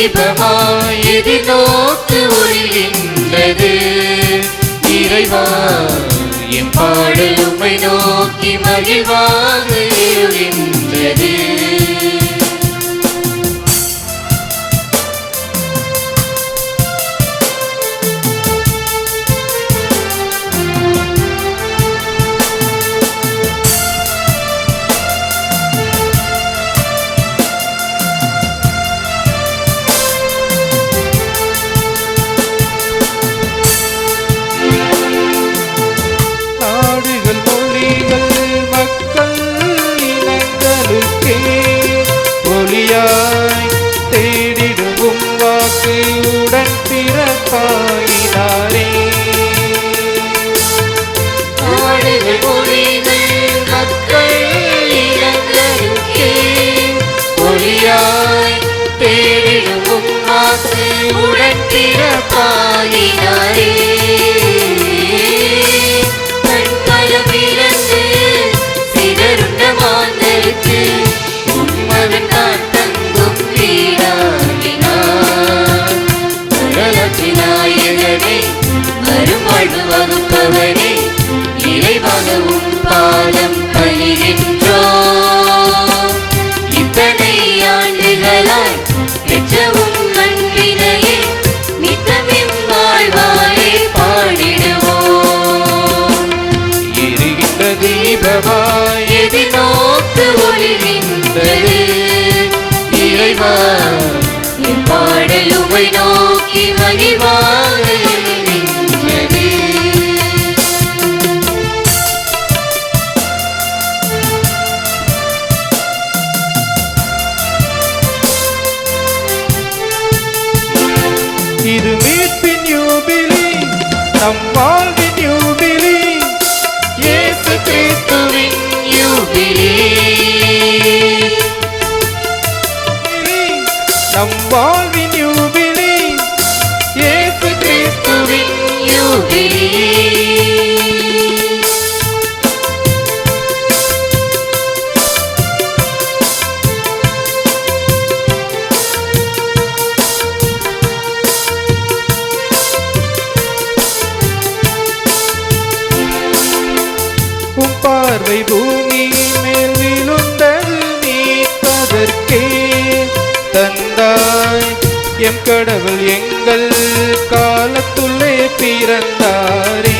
தீபமாய் எதிர்நோக்கு ஒளிகின்றது. இறைவா என் பாடல் உம்மை நோக்கி மகிழ்வாக எழுகின்றது. பாதம் பணிகின்றோம். இத்தனை ஆண்டுகளாய் பெற்றவும் அன்பினையே நித்தமின் வாழ்வாயே பாடிடுவோம். எரிகின்ற தீபமாய் எதிர்நோக்கு ஒளிகின்றது. இறைவா என் பாடல் உம்மை நோக்கி மகிழ்வாக எழுகின்றது. இது மீட்பின் யூபிலி, நம் வாழ்வின் யூபிலி, இயேசு கிறிஸ்துவின் யூபிலி. நம் வாழ்வின் யூபிலி, இயேசு கிறிஸ்துவின் யூபிலி. பார்வை பூமியின் மேல் விழுந்தது மீட்பதற்கே தந்தாய் எம் கடவுள் எங்கள் காலத்துள்ளே பிறந்தாரே.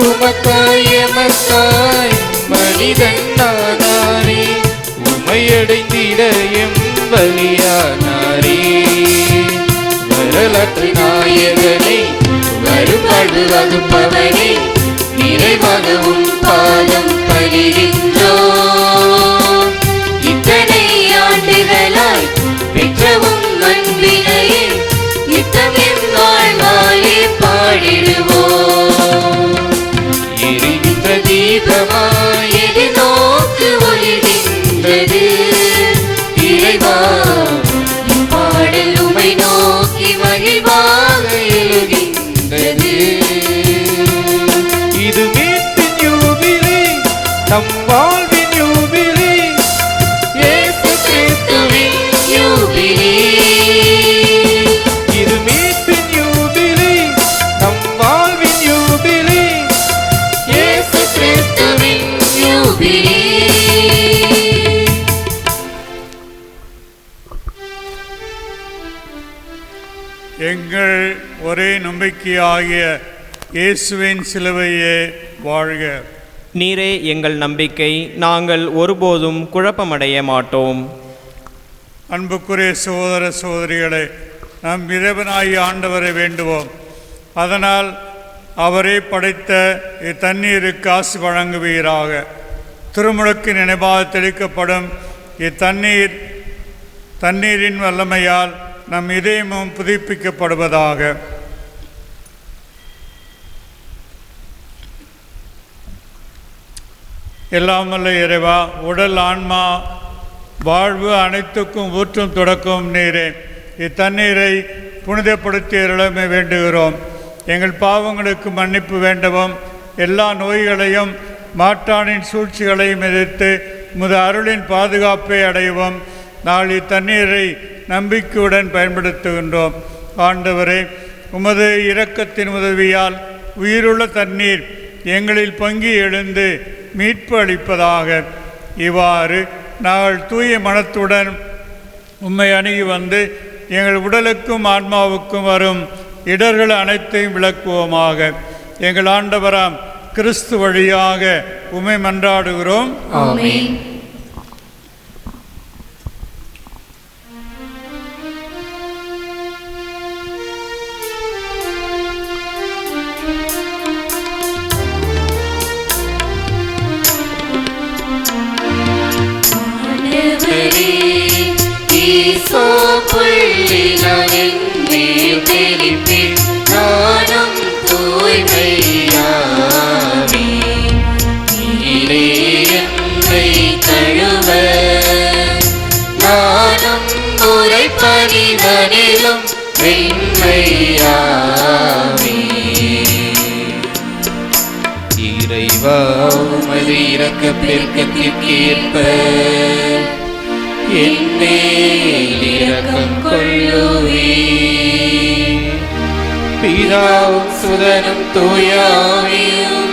உமக்காய் மனிதன் நாதாரே, உமையடைந்திட எம் பலியானாரே. வரலாற்று நாயகனே, வரும்பாடு வகுப்பவனே, நிறைவாகவும் பாதம் பணிகின்றோம். இத்தனை ஆண்டுகளாய் பெற்றவும் அன்பினையே நித்தமின் வாழ்வாயே பாடிடுவோம். எரிகின்ற தீபமாய் எதிர்நோக்கு ஒளிகின்றது. இறைவா என் பாடல் உம்மை நோக்கி மகிழ்வாக எழுகின்றது. இது மீட்பின் யூபிலி, நம் வாழ்வின் யூபிலி, இயேசு கிறிஸ்துவின் யூபிலி. இது மீட்பின் யூபிலி, நம் வாழ்வின் யூபிலி, இயேசு கிறிஸ்துவின் யூபிலி. எங்கள் ஒரே நம்பிக்கையாகிய இயேசுவின் சிலுவையே வாழ்க. நீரே எங்கள் நம்பிக்கை, நாங்கள் ஒருபோதும் குழப்பமடைய மாட்டோம். அன்புக்குரிய சகோதர சகோதரிகளை, நம் இறைவனாகிய ஆண்டவரை வேண்டுவோம். அதனால் அவரே படைத்த இத்தண்ணீருக்கு ஆசி வழங்குவீராக. திருமுழுக்கு நினைவாக தெளிக்கப்படும் தண்ணீரின் வல்லமையால் நம் இதயமும் புதுப்பிக்கப்படுவதாக. எல்லாம் வல்ல இறைவா, உடல் ஆன்மா வாழ்வு அனைத்துக்கும் ஊற்றும் தொடக்கம் நீரே. இத்தண்ணீரை புனிதப்படுத்திய இளமை வேண்டுகிறோம். எங்கள் பாவங்களுக்கு மன்னிப்பு வேண்டவும், எல்லா நோய்களையும் மாற்றானின் சூழ்ச்சிகளையும் எதிர்த்து உமது அருளின் பாதுகாப்பை அடையவும் நாளை தண்ணீரை நம்பிக்கையுடன் பயன்படுத்துகின்றோம். ஆண்டவரே, உமது இரக்கத்தின் உதவியால் உயிருள்ள தண்ணீர் எங்களில் பொங்கி எழுந்து மீட்பு அளிப்பதாக. இவ்வாறு நாங்கள் தூய மனத்துடன் உம்மை அணுகி வந்து எங்கள் உடலுக்கும் ஆன்மாவுக்கும் வரும் இடர்கள் அனைத்தையும் விளக்குவோமாக. எங்கள் ஆண்டவராம் கிறிஸ்து வழியாக உம்மை மன்றாடுகிறோம். ஆமென். நானும் தூய்மையாவே என்னை கழுவ, நானும் உரைப்பணிதனிலும் வெண்மையாவே. இறைவா, உமது இரக்க பெருக்கத்திற்கேற்ப என்னேல் இரக்கம் கொள்ளுவே. பிதாவும் சுதனும் தூயாவியும்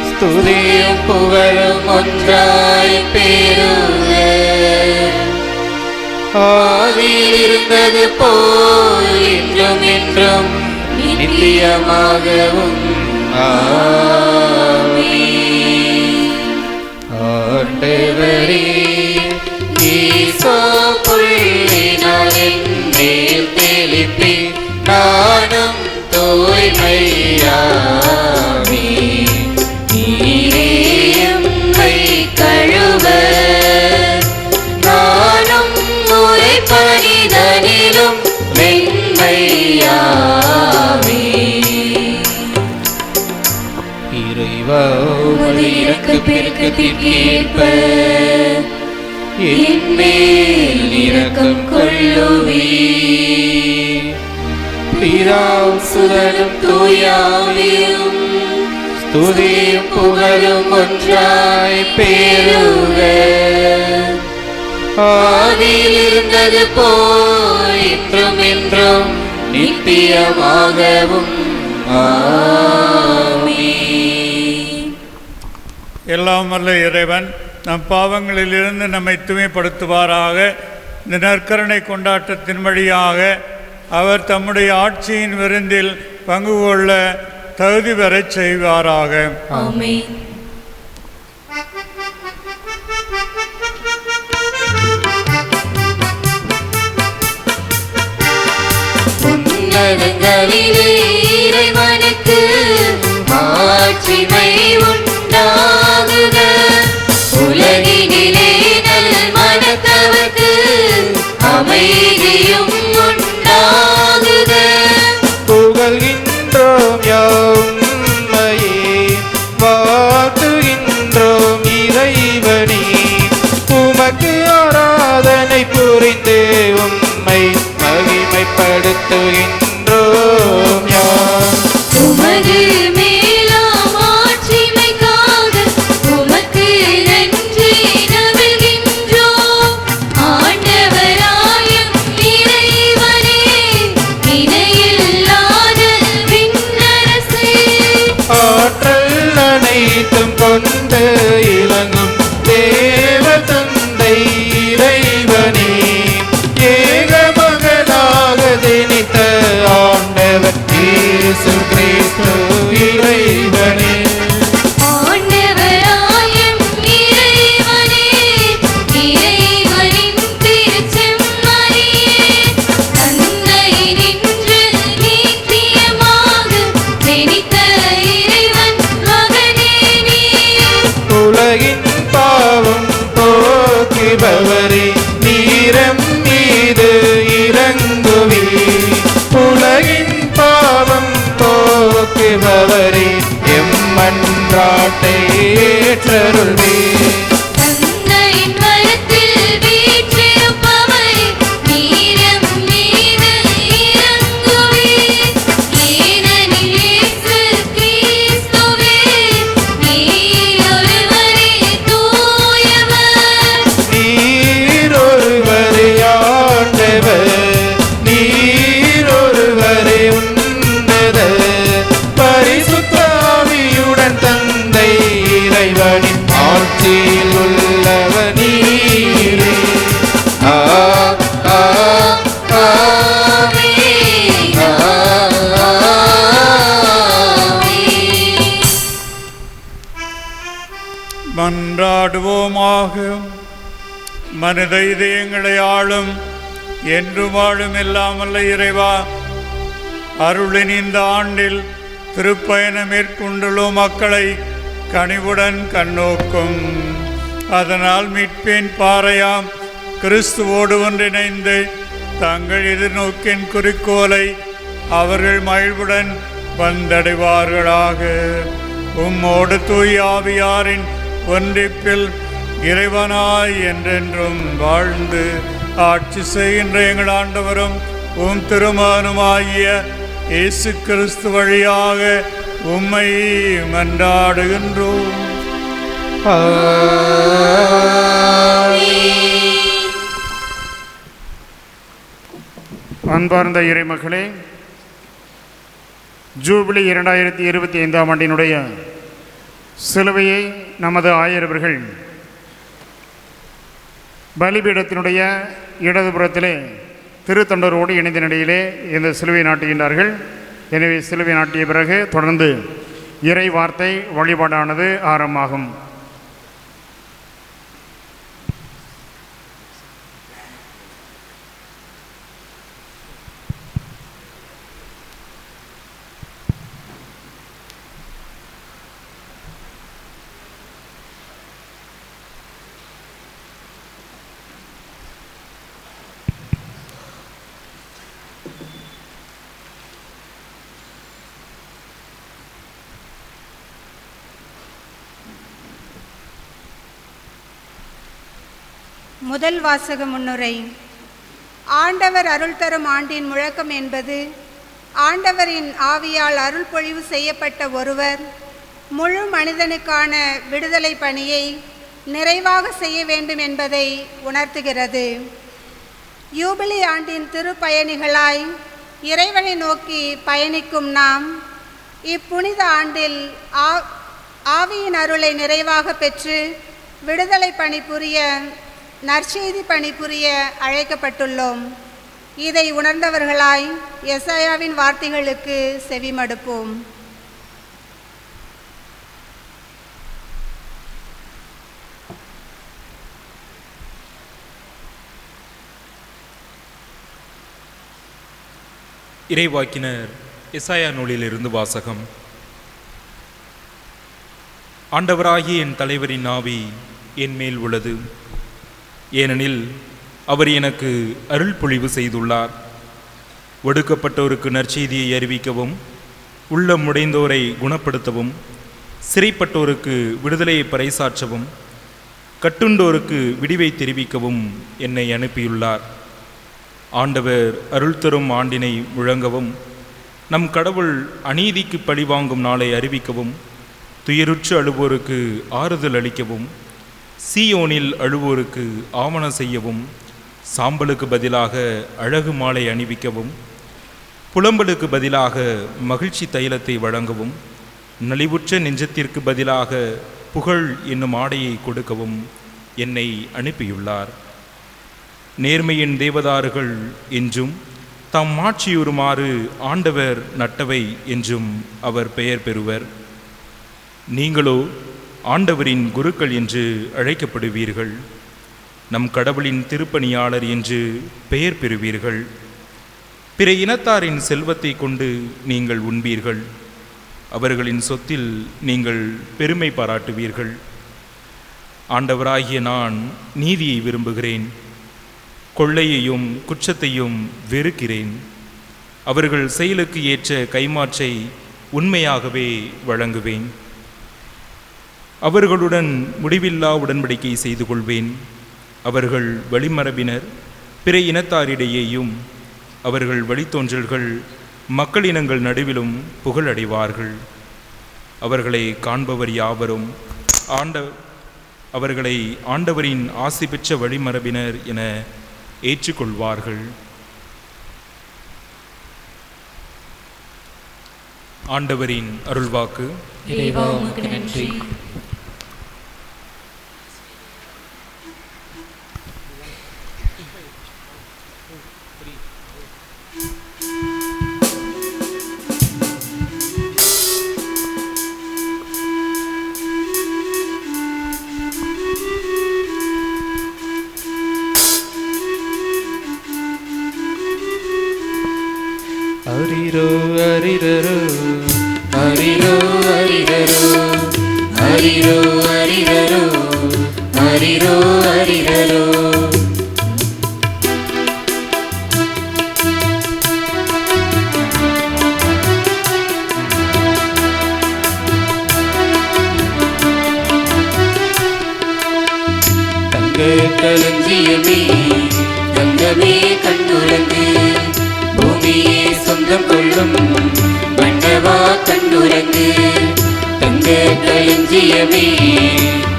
ஸ்துதியும் புகழும் ஒன்றாய் பெறுக. ஆதியில் இருந்தது போல் இன்றும் என்றும் நித்தியமாகவும் ஆமென். ஆண்டவரே, புள்ளினால் என் மேல் தெளிப்பி, நானும் தூய்மையாவே நீரே என்னை கழுவ, நானும் உரைப்பணிதனிலும் வெண்மையாவே. இறைவா, உமது இரக்க பெருக்கத்திற்கேற்ப என்னேல் இரக்கம் கொள்ளுவே. பிதாவும் சுதனும் தூயாவியும் ஸ்துதியும் புகழும் ஒன்றாய் பெறுக. ஆதியில் இருந்தது போல் இன்றும் என்றும் நித்தியமாகவும் ஆமென். எல்லாம் வல்ல இறைவன் நம் பாவங்களிலிருந்து நம்மை தூய்மைப்படுத்துவாராக. இந்த நற்கருணை கொண்டாட்டத்தின் வழியாக அவர் தம்முடைய ஆட்சியின் விருந்தில் பங்கு கொள்ள தகுதி பெறச் செய்வாராக. ஆமென். உன்னதங்களிலே இறைவனுக்கு மாட்சிமை உண்டாகுக. உலகினிலே நல் மனத்தவர்க்கு அமைதியும் உண்டாகுக. புகழ்கின்றோம் யாவும்மையே, வாழ்த்துகின்றோம் இறைவனே. உமக்கு ஆராதனை புரிந்து உம்மை மகிமைப்படுத்துகின்றோம் யாம். உமது மேலாம் ஆட்சிமைக்காக உமக்கு நன்றி நல்கின்றோம். ஆண்டவராயும் இறைவனே, இணையில்லாத விண்ணரசே, ஆற்றல் அனைத்தும் கொண்டு இலங்கும் தேவ தந்தை இறைவனே. ஏக மகனாக ஜனித்த ஆண்டவர் இயேசு கிறிஸ்து இறைவனே. ஆண்டவராயும் இறைவனே, இறைவனின் திருச்செம்மறியே, தந்தை நின்று நித்தியமாக ஜனித்த இறைவன் மகனே நீர். உலகின் பாவம் போக்குபவரே, நீரம் மீது இறங்குவே. உலகின் பாவம் போக்குபவரே, எம்மன்றாட்டை ஏற்றருள்வே. தந்தையின் வரத்தில் மனித இதயங்களை ஆளும் என்று வாழும் எல்லாமல்ல இறைவா, அருளின் இந்த ஆண்டில் திருப்பயணம் மேற்கொண்டுள்ள மக்களை கனிவுடன் கண்ணோக்கும். அதனால் மீட்பின் பாறையாம் கிறிஸ்துவோடு ஒன்றிணைந்து தங்கள் எதிர்நோக்கின் குறிக்கோளை அவர்கள் மகிழ்வுடன் வந்தடைவார்களாக. உம்மோடு தூய் ஆவியாரின் ஒன்றிப்பில் இறைவனாய் என்றென்றும் வாழ்ந்து ஆட்சி செய்கின்ற எங்கள் ஆண்டவரும் உம் திருமகனுமாகிய இயேசு கிறிஸ்து வழியாக உம்மை மன்றாடுகின்றோம். அன்பார்ந்த இறைமக்களே, ஜூபிலி 2025 ஆண்டினுடைய சிலுவையை நமது ஆயரவர்கள் பலிபீடத்தினுடைய இடதுபுறத்திலே திருத்தொண்டரோடு இணைந்த நிலையிலே இந்த சிலுவை நாட்டுகின்றார்கள். எனவே சிலுவை நாட்டிய பிறகு தொடர்ந்து இறை வார்த்தை வழிபாடானது ஆரம்பமாகும். முதல் வாசக முன்னுரை. ஆண்டவர் அருள் தரும் ஆண்டின் முழக்கம் என்பது ஆண்டவரின் ஆவியால் அருள் பொழிவு செய்யப்பட்ட ஒருவர் முழு மனிதனுக்கான விடுதலை பணியை நிறைவாக செய்ய வேண்டும் என்பதை உணர்த்துகிறது. யூபிலி ஆண்டின் திருப்பயணிகளாய் இறைவனை நோக்கி பயணிக்கும் நாம் இப்புனித ஆண்டில் ஆவியின் அருளை நிறைவாக பெற்று விடுதலை பணிபுரிய, நற்செய்தி பணிபுரிய அழைக்கப்பட்டுள்ளோம். இதை உணர்ந்தவர்களாய் எசாயாவின் வார்த்தைகளுக்கு செவிமடுப்போம். இறைவாக்கினர் எசாயா நூலிலிருந்து வாசகம். ஆண்டவராகிய என் தலைவரின் ஆவி என் மேல் உள்ளது, ஏனெனில் அவர் எனக்கு அருள் பொழிவு செய்துள்ளார். ஒடுக்கப்பட்டோருக்கு நற்செய்தியை அறிவிக்கவும், உள்ளம் உடைந்தோரை குணப்படுத்தவும், சிறைப்பட்டோருக்கு விடுதலையை பறைசாற்றவும், கட்டுண்டோருக்கு விடிவை தெரிவிக்கவும் என்னை அனுப்பியுள்ளார். ஆண்டவர் அருள் தரும் ஆண்டினை முழங்கவும், நம் கடவுள் அநீதிக்கு பழிவாங்கும் நாளை அறிவிக்கவும், துயருற்று அழுவோருக்கு ஆறுதல் அளிக்கவும், சீயோனில் அழுவோருக்கு ஆவண செய்யவும், சாம்பலுக்கு பதிலாக அழகு மாலை அணிவிக்கவும், புலம்பலுக்கு பதிலாக மகிழ்ச்சி தைலத்தை வழங்கவும், நலிவுற்ற நெஞ்சத்திற்கு பதிலாக புகழ் என்னும் ஆடையை கொடுக்கவும் என்னை அனுப்பியுள்ளார். நேர்மையின் தேவதாறுகள் என்றும் தாம் மாட்சியுறுமாறு ஆண்டவர் நட்டவை என்றும் அவர் பெயர் பெறுவர். நீங்களோ ஆண்டவரின் குருக்கள் என்று அழைக்கப்படுவீர்கள், நம் கடவுளின் திருப்பணியாளர் என்று பெயர் பெறுவீர்கள். பிற இனத்தாரின் செல்வத்தை கொண்டு நீங்கள் உண்பீர்கள், அவர்களின் சொத்தில் நீங்கள் பெருமை பாராட்டுவீர்கள். ஆண்டவராகிய நான் நீதியை விரும்புகிறேன், கொள்ளையையும் குற்றத்தையும் வெறுக்கிறேன். அவர்கள் செயலுக்கு ஏற்ற கைமாற்றை உண்மையாகவே வழங்குவேன். அவர்களுடன் முடிவில்லா உடன்படிக்கை செய்து கொள்வேன். அவர்கள் வழிமரபினர் பிற இனத்தாரிடையேயும் அவர்கள் வழித்தோன்றல்கள் மக்களினங்கள் நடுவிலும் புகழடைவார்கள். அவர்களை காண்பவர் யாவரும் அவர்களை ஆண்டவரின் ஆசி பெற்ற வழிமரபினர் என ஏற்றுக்கொள்வார்கள். ஆண்டவரின் அருள்வாக்கு. இறைவா உமக்கு நன்றி. அரிரோ அரிரரோ அரிரோ அரிரரோ அரிரோ அரிரரோ அரிரோ அரிரரோ. களஞ்சியமே தங்கமே கண்ணுறங்கு, பூமியே சொந்தம் கொள்ளும் மன்னவா கண்ணுறங்கு. தங்க களஞ்சியமே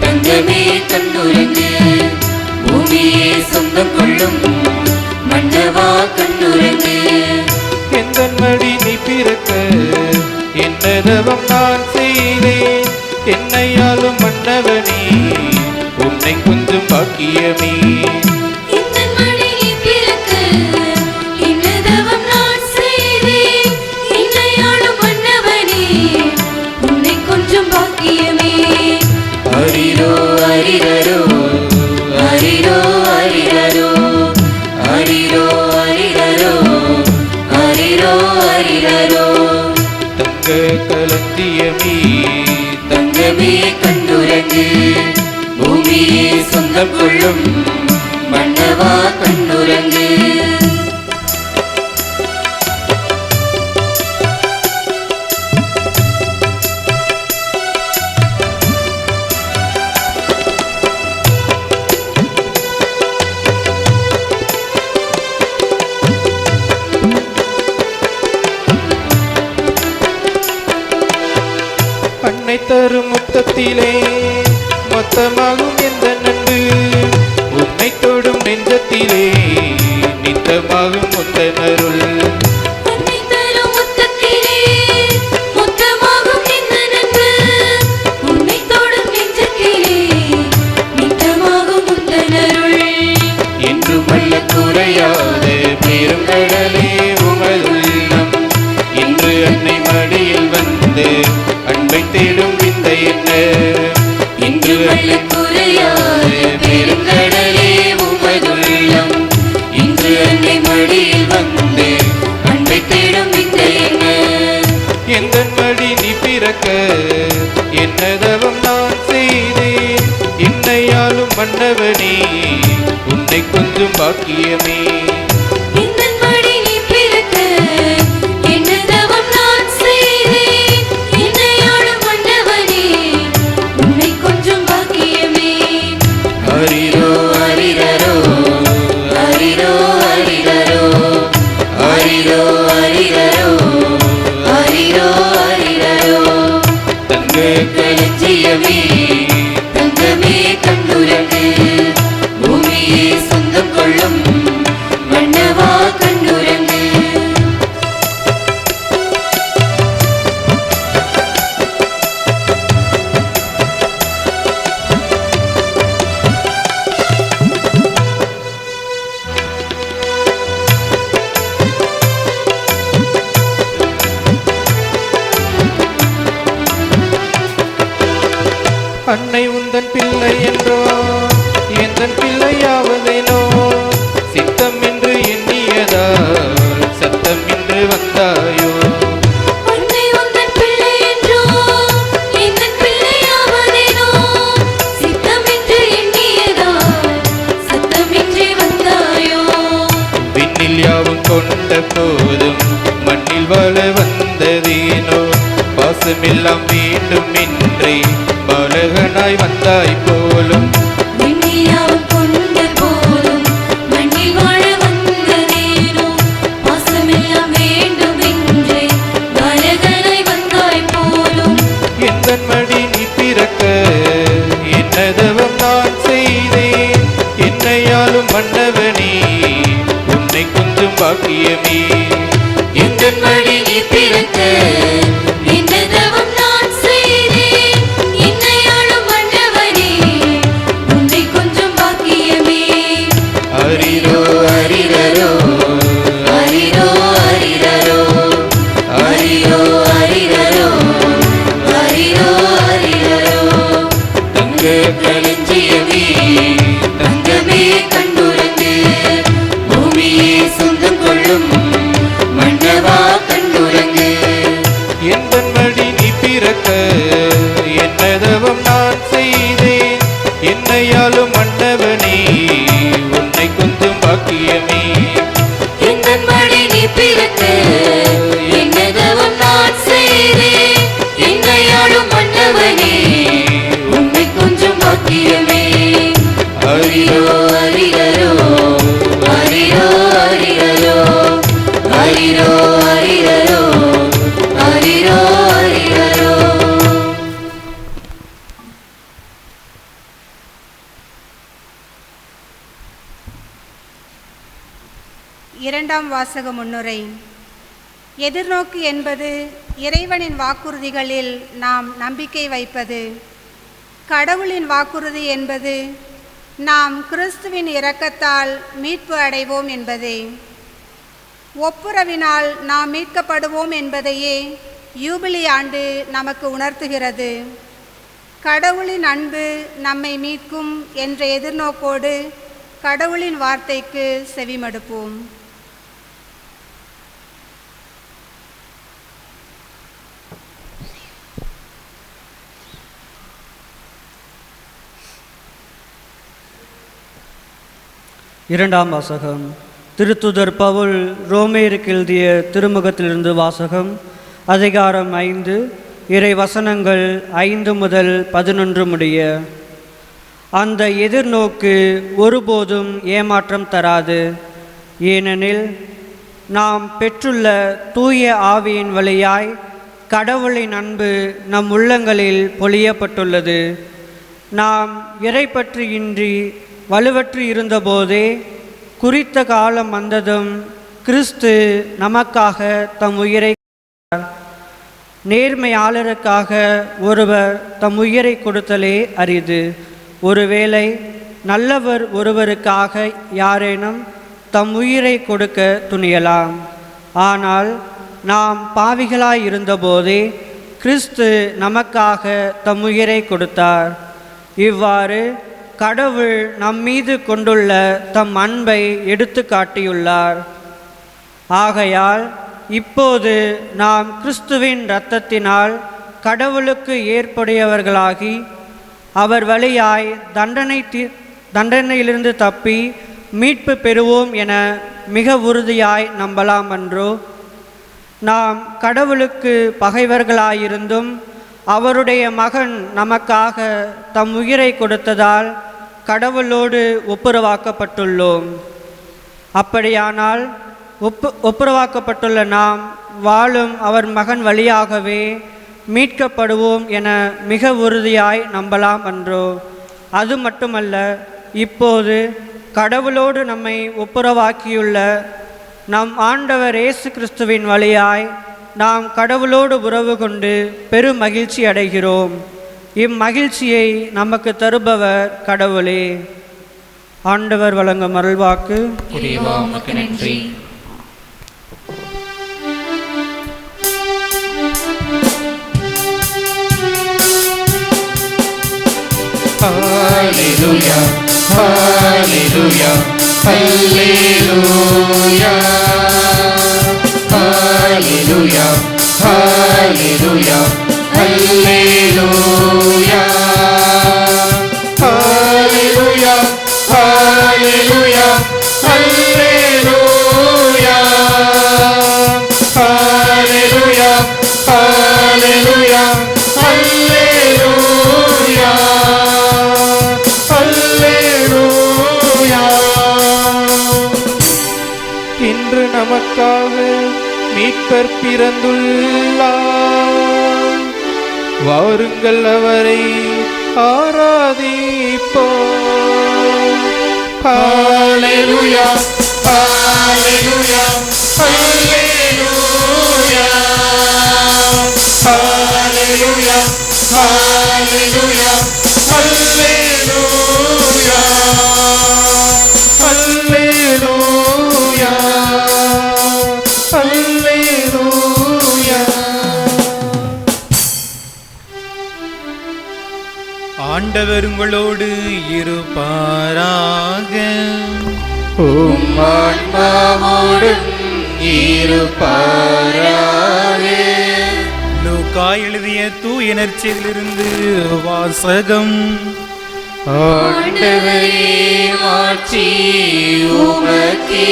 தங்கமே கண்ணுறங்கு, பூமியே சொந்தம் கொள்ளும் மன்னவா கண்ணுறங்கு. எந்த மடி நீ பிறக்க என்ன தவம் நான் செய்தேன், என்னையாலும் மன்னவனே உன்னை கொஞ்சம் பாக்கியமே. அரிரோ அரிரரோ அரிரோ அரிரரோ அரிரோ அரிரரோ அரிரோ அரிரரோ. தங்க களஞ்சியமே தங்கமே கண்ணுறங்கு, பூமியே சொந்தம் கொள்ளும் மன்னவா கண்ணுறங்கு. அன்னை தரும் முத்தத்திலே மொத்தமாகும் எந்த நண்டு, உன்னை தொடும் நெஞ்சத்திலே நித்தமாகும் முத்தனருள். என்றும் அல்ல குறையாத பெருங்கடலே உமதுள்ளம், இன்று அன்னை மடியில் வந்து அன்பை தேடும் இந்த என்ன. இன்று அல்ல குறையாத பெருங்கடலே உமதுள்ளம், இன்று அன்னை மடியில் வந்து அன்பை தேடும் இந்த என்ன. எந்த மடி நீ பிறக்க என்ன தவம் நான் செய்தேன், என்னையாலும் மன்னவனே உன்னை கொஞ்சம் பாக்கியமே. அரிரோ அரிரரோ அரிரோ அரிரரோ அரிரோ அரிரரோ அரிரோ அரிரரோ. தங்க களஞ்சியமே தங்கமே கண்ணுறங்கு, பூமியே சொந்தம் கொள்ளும் மன்னவா கண்ணுறங்கு. அன்னை உந்தன் பிள்ளை என்றோ எந்தன் பிள்ளையாவதேனோ, சித்தம் என்று எண்ணியதால் சத்தம் என்று வந்தாயோ. விண்ணில் யாவும் கொண்ட போதும் மண்ணில் வாழ வந்ததேனோ, பாசமெல்லாம் வேண்டும் என்றே பாலகனாய் வந்தாய் போலும். எந்தன் மடி நீ பிறக்க என்ன தவம் நான் செய்தேன், என்னையாலும் மன்னவனே உன்னை கொஞ்சம் பாக்கியமே. எந்தன் மடி நீ பிறக்க என்ன தவம் நான் செய்தேன், என்னையாளும் மன்னவனே உன்னை கொஞ்சம் பாக்கியமே. அரிரோ அரிரரோ அரிரோ அரிரரோ அரிரோ அரிரரோ அரிரோ அரிரரோ. தங்க களஞ்சியமே தங்கமே கண்ணுறங்கு, பூமியே சொந்தம் கொள்ளும் மன்னவா இரண்டாம் வாசக முன்னுரை. எதிர்நோக்கு என்பது இறைவனின் வாக்குறுதிகளில் நாம் நம்பிக்கை வைப்பது. கடவுளின் வாக்குறுதி என்பது நாம் கிறிஸ்துவின் இரக்கத்தால் மீட்பு அடைவோம் என்பதே. ஒப்புரவினால் நாம் மீட்கப்படுவோம் என்பதையே யூபிலி ஆண்டு நமக்கு உணர்த்துகிறது. கடவுளின் அன்பு நம்மை மீட்கும் என்ற எதிர்நோக்கோடு கடவுளின் வார்த்தைக்கு செவிமடுப்போம். இரண்டாம் வாசகம். திருத்துதர் பவுல் ரோமேயருக்கு எழுதிய திருமுகத்திலிருந்து வாசகம். அதிகாரம் 5, இறை வசனங்கள் 5 முதல் 11 முடிய. அந்த எதிர்நோக்கு ஒருபோதும் ஏமாற்றம் தராது. ஏனெனில் நாம் பெற்றுள்ள தூய ஆவியின் வழியாய் கடவுளின் அன்பு நம் உள்ளங்களில் பொழியப்பட்டுள்ளது. நாம் இறைப்பற்றியின்றி வலுவற்று இருந்தபோதே குறித்த காலம் வந்ததும் கிறிஸ்து நமக்காக தம் உயிரை நேர்மையாளருக்காக ஒருவர் தம் உயிரை கொடுத்தலே அரிது. ஒருவேளை நல்லவர் ஒருவருக்காக யாரேனும் தம் உயிரை கொடுக்க துணியலாம். ஆனால் நாம் பாவிகளாயிருந்தபோதே கிறிஸ்து நமக்காக தம் உயிரை கொடுத்தார். இவ்வாறு கடவுள் நம்மீது கொண்டுள்ள தம் அன்பை எடுத்து காட்டியுள்ளார். ஆகையால் இப்போது நாம் கிறிஸ்துவின் இரத்தத்தினால் கடவுளுக்கு ஏற்புடையவர்களாகி அவர் வழியாய் தண்டனையிலிருந்து தப்பி மீட்பு பெறுவோம் என மிக உறுதியாய் நம்பலாம் அன்றோ? நாம் கடவுளுக்கு பகைவர்களாயிருந்தும் அவருடைய மகன் நமக்காக தம் உயிரை கொடுத்ததால் கடவுளோடு ஒப்புரவாக்கப்பட்டுள்ளோம். அப்படியானால் ஒப்புரவாக்கப்பட்டுள்ள நாம் வாழும் அவர் மகன் வழியாகவே மீட்கப்படுவோம் என மிக உறுதியாய் நம்பலாம் அன்றோ? அது மட்டுமல்ல, இப்போது கடவுளோடு நம்மை ஒப்புரவாக்கியுள்ள நம் ஆண்டவர் இயேசு கிறிஸ்துவின் வழியாய் நாம் கடவுளோடு உறவு கொண்டு பெரும் மகிழ்ச்சி அடைகிறோம். இம்மகிழ்ச்சியை நமக்கு தருபவர் கடவுளே. ஆண்டவர் வழங்கும் அருள்வாக்கு. இறைவா உமக்கு நன்றி. Hallelujah, hallelujah, hallelujah, hallelujah, hallelujah, hallelujah, hallelujah, hallelujah, hallelujah, hallelujah, hallelujah, இன்று நமக்காக மீட்பர் பிறந்துள்ளார். வாருங்கள் அவரை ஆராதிப்போம். Hallelujah, hallelujah, hallelujah, hallelujah, hallelujah, hallelujah, hallelujah, hallelujah. ஆண்டவர் உங்களோடு இருப்பாராக. உம் ஆன்மாவோடும் இருப்பாராக. லூக்கா எழுதிய தூய நற்செய்தியிலிருந்து வாசகம். ஆண்டவரே மாட்சி உமக்கே.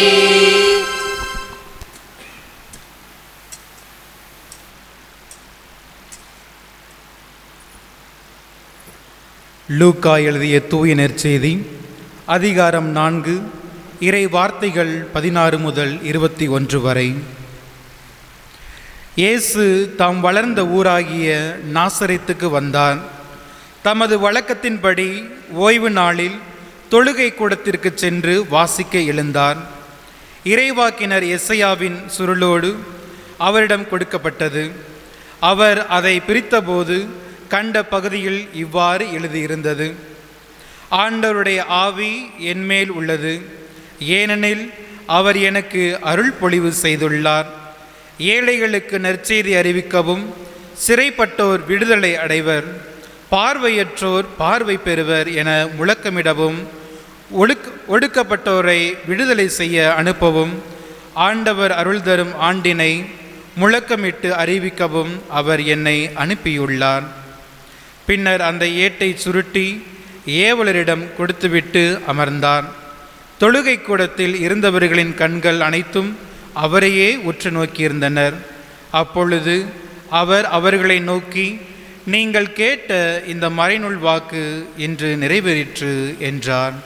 லூக்கா எழுதிய தூய நற்செய்தி அதிகாரம் 4 இறை வார்த்தைகள் 16 முதல் 21 வரை. இயேசு தாம் வளர்ந்த ஊராகிய நாசரேத்துக்கு வந்தார். தமது வழக்கத்தின்படி ஓய்வு நாளில் தொழுகை கூடத்திற்கு சென்று வாசிக்க எழுந்தார். இறைவாக்கினர் எசையாவின் சுருளோடு அவரிடம் கொடுக்கப்பட்டது. அவர் அதை பிரித்தபோது கண்ட பகுதியில் இவ்வாறு எழுதியிருந்தது: ஆண்டவருடைய ஆவி என்மேல் உள்ளது, ஏனெனில் அவர் எனக்கு அருள் பொழிவு செய்துள்ளார். ஏழைகளுக்கு நற்செய்தி அறிவிக்கவும், சிறைப்பட்டோர் விடுதலை அடைவர், பார்வையற்றோர் பார்வை பெறுவர் என முழக்கமிடவும், ஒடுக்கப்பட்டோரை விடுதலை செய்ய அனுப்பவும், ஆண்டவர் அருள் தரும் ஆண்டினை முழக்கமிட்டு அறிவிக்கவும் அவர் என்னை அனுப்பியுள்ளார். பின்னர் அந்த ஏட்டை சுருட்டி ஏவலரிடம் கொடுத்துவிட்டு அமர்ந்தார். தொழுகை கூடத்தில் இருந்தவர்களின் கண்கள் அனைத்தும் அவரையே உற்று நோக்கியிருந்தனர். அப்பொழுது அவர் அவர்களை நோக்கி, நீங்கள் கேட்ட இந்த மறைநூல் வாக்கு இன்று நிறைவேறிற்று என்றார்.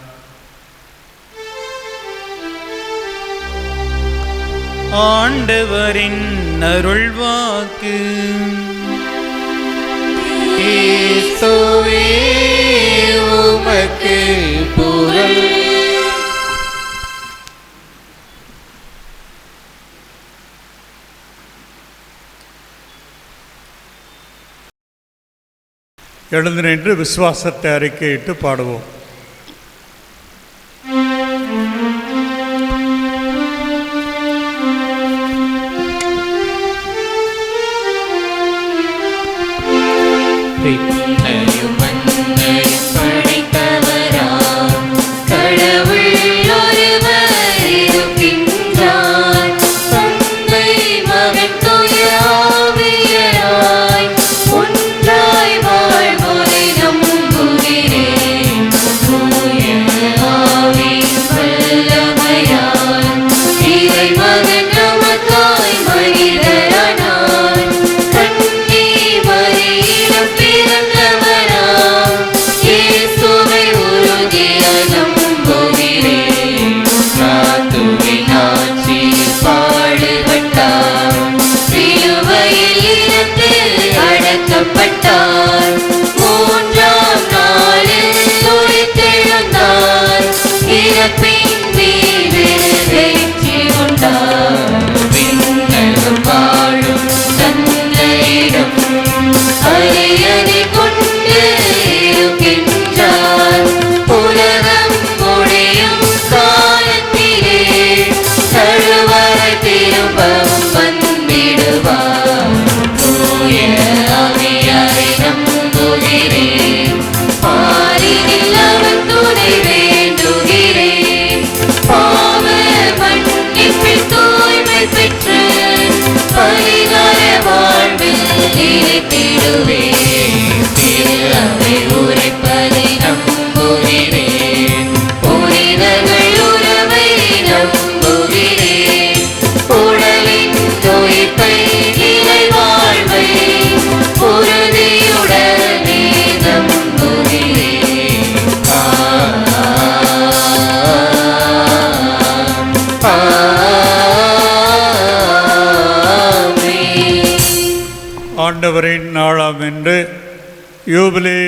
ஆண்டவரின் அருள்வாக்கு. கிறிஸ்துவே உமக்கு புகழ். எழுந்து நின்று விசுவாசத்தை அறிக்கையிட்டு பாடுவோம். ஆண்டவரின் நாளாம் என்று யூபிலி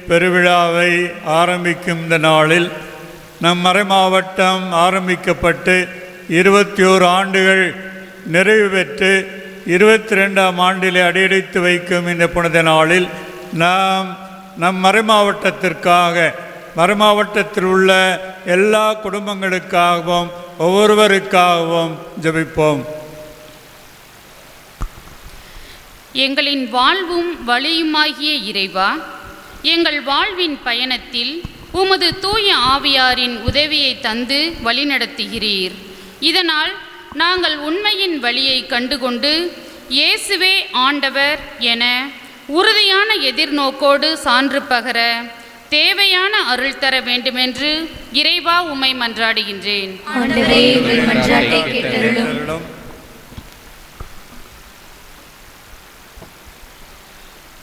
பெருவிழாவை ஆரம்பிக்கும் இந்த நாளில் நம் மறைமாவட்டம் ஆரம்பிக்கப்பட்டு 21 ஆண்டுகள் நிறைவு பெற்று 22ஆம் ஆண்டிலே அடியெடுத்து வைக்கும் இந்த புனித நாளில் நாம் நம் மறைமாவட்டத்திற்காக, மறைமாவட்டத்தில் உள்ள எல்லா குடும்பங்களுக்காகவும் ஒவ்வொருவருக்காகவும் ஜெபிப்போம். எங்களின் வாழ்வும் வழியுமாகிய இறைவா, எங்கள் வாழ்வின் பயணத்தில் உமது தூய ஆவியாரின் உதவியை தந்து வழிநடத்துகிறீர். இதனால் நாங்கள் உண்மையின் வழியை கண்டுகொண்டு இயேசுவே ஆண்டவர் என உறுதியான எதிர்நோக்கோடு சான்று பகர தேவையான அருள் தர வேண்டுமென்று இறைவா உம்மை மன்றாடுகின்றேன்.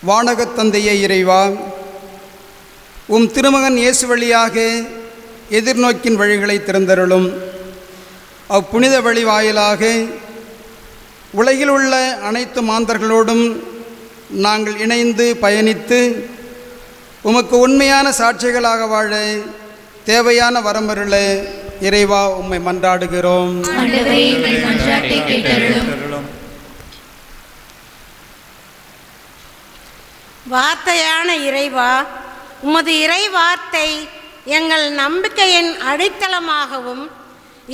வானகத் தந்தையே இறைவா, உம் திருமகன் இயேசு வழியாக எதிர்நோக்கின் வழிகளை திறந்தருளும். அப்புனித வழி வாயிலாக உலகில் உள்ள அனைத்து மாந்தர்களோடும் நாங்கள் இணைந்து பயணித்து உமக்கு உண்மையான சாட்சிகளாக வாழ தேவையான வரமருள இறைவா உம்மை மன்றாடுகிறோம். ஆண்டவரே எங்கள் மன்றாட்டை கேட்டருளும். வார்த்தையான இறைவா, உமது இறை வார்த்தை எங்கள் நம்பிக்கையின் அடித்தளமாகவும்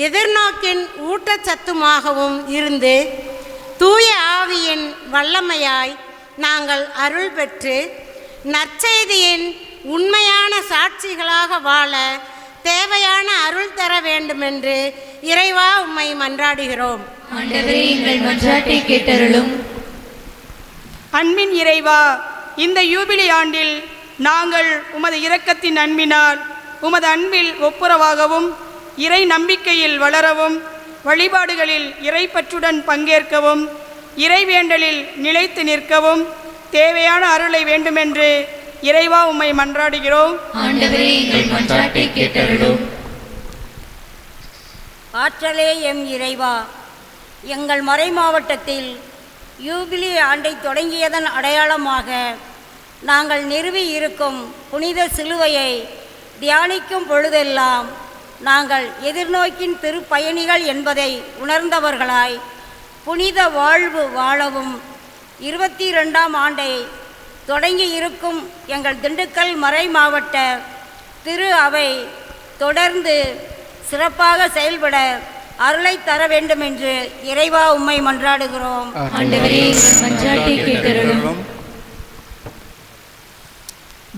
எதிர்நோக்கின் ஊட்டச்சத்துமாகவும் இருந்து தூய ஆவியின் வல்லமையாய் நாங்கள் அருள் பெற்று நற்செய்தியின் உண்மையான சாட்சிகளாக வாழ தேவையான அருள் தர வேண்டுமென்று இறைவா உம்மை மன்றாடுகிறோம். ஆண்டவரே எங்கள் மன்றாட்டை கேட்டருளும். அன்பின் இறைவா, இந்த யூபிலி ஆண்டில் நாங்கள் உமது இரக்கத்தின் அன்பினால் உமது அன்பில் ஒப்புரவாகவும் இறை நம்பிக்கையில் வளரவும் வழிபாடுகளில் இறைப்பற்றுடன் பங்கேற்கவும் இறைவேண்டலில் நிலைத்து நிற்கவும் தேவையான அருளை வேண்டுமென்று இறைவா உம்மை மன்றாடுகிறோம். ஆண்டவரே எங்கள் மன்றாட்டை கேட்டருளும். ஆற்றலே எம் இறைவா, எங்கள் மறை மாவட்டத்தில் யூபிலி ஆண்டை தொடங்கியதன் அடையாளமாக நாங்கள் நிறுவி இருக்கும் புனித சிலுவையை தியானிக்கும் பொழுதெல்லாம் நாங்கள் எதிர்நோக்கின் திருப்பயணிகள் என்பதை உணர்ந்தவர்களாய் புனித வாழ்வு வாழவும் 22ஆம் ஆண்டை தொடங்கி இருக்கும் எங்கள் திண்டுக்கல் மறை மாவட்ட திரு அவை தொடர்ந்து சிறப்பாக செயல்பட அருளை தர வேண்டும் என்று இறைவா உம்மை மன்றாடுகிறோம். ஆண்டவரே மன்றாட்டை கேட்டருளும்.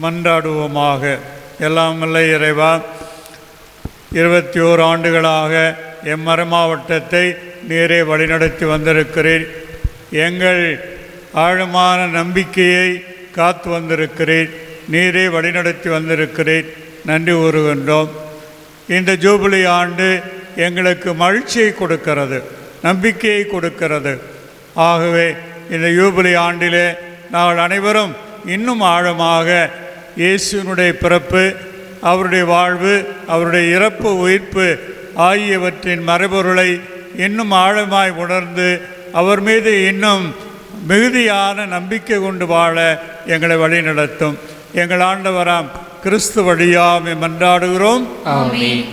மன்றாடுவோமாக. எல்லாம் வல்ல இறைவா, 21 ஆண்டுகளாக எம் மறை மாவட்டத்தை நீரே வழிநடத்தி வந்திருக்கிறீர். எங்கள் ஆழமான நம்பிக்கையை காத்து வந்திருக்கிறீர். நீரே வழிநடத்தி வந்திருக்கிறீர். நன்றி கூறுகின்றோம். இந்த ஜூபிலி ஆண்டு எங்களுக்கு மகிழ்ச்சியை கொடுக்கிறது, நம்பிக்கையை கொடுக்கிறது. ஆகவே இந்த யூபிலி ஆண்டிலே நாங்கள் அனைவரும் இன்னும் ஆழமாக இயேசுவினுடைய பிறப்பு, அவருடைய வாழ்வு, அவருடைய இறப்பு, உயிர்ப்பு ஆகியவற்றின் மறைபொருளை இன்னும் ஆழமாய் உணர்ந்து அவர் மீது இன்னும் மிகுதியான நம்பிக்கை கொண்டு வாழ எங்களை வழிநடத்தும். எங்கள் ஆண்டவராம் கிறிஸ்து வழியாமே மன்றாடுகிறோம். ஆமென்.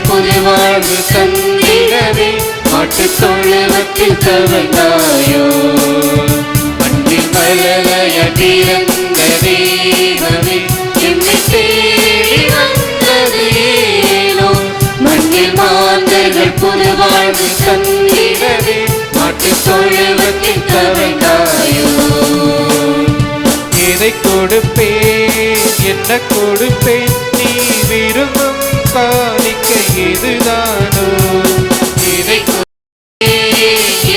புது வாழ்வு தந்திடவே மாட்டுத் தொழுவத்தில் தவழ்ந்தாயோ. மண்ணில் மலலைய பிறந்த தெய்வமே எம்மை தேடி வந்தது ஏனோ. மண்ணில் மாந்தர்கள் புது வாழ்வு தந்திடவே மாட்டுத் தொழுவத்தில் தவழ்ந்தாயோ. எதை கொடுப்பேன், என்ன கொடுப்பேன், நீ விரும்பும் காணிக்கை இதுதானோ. இதை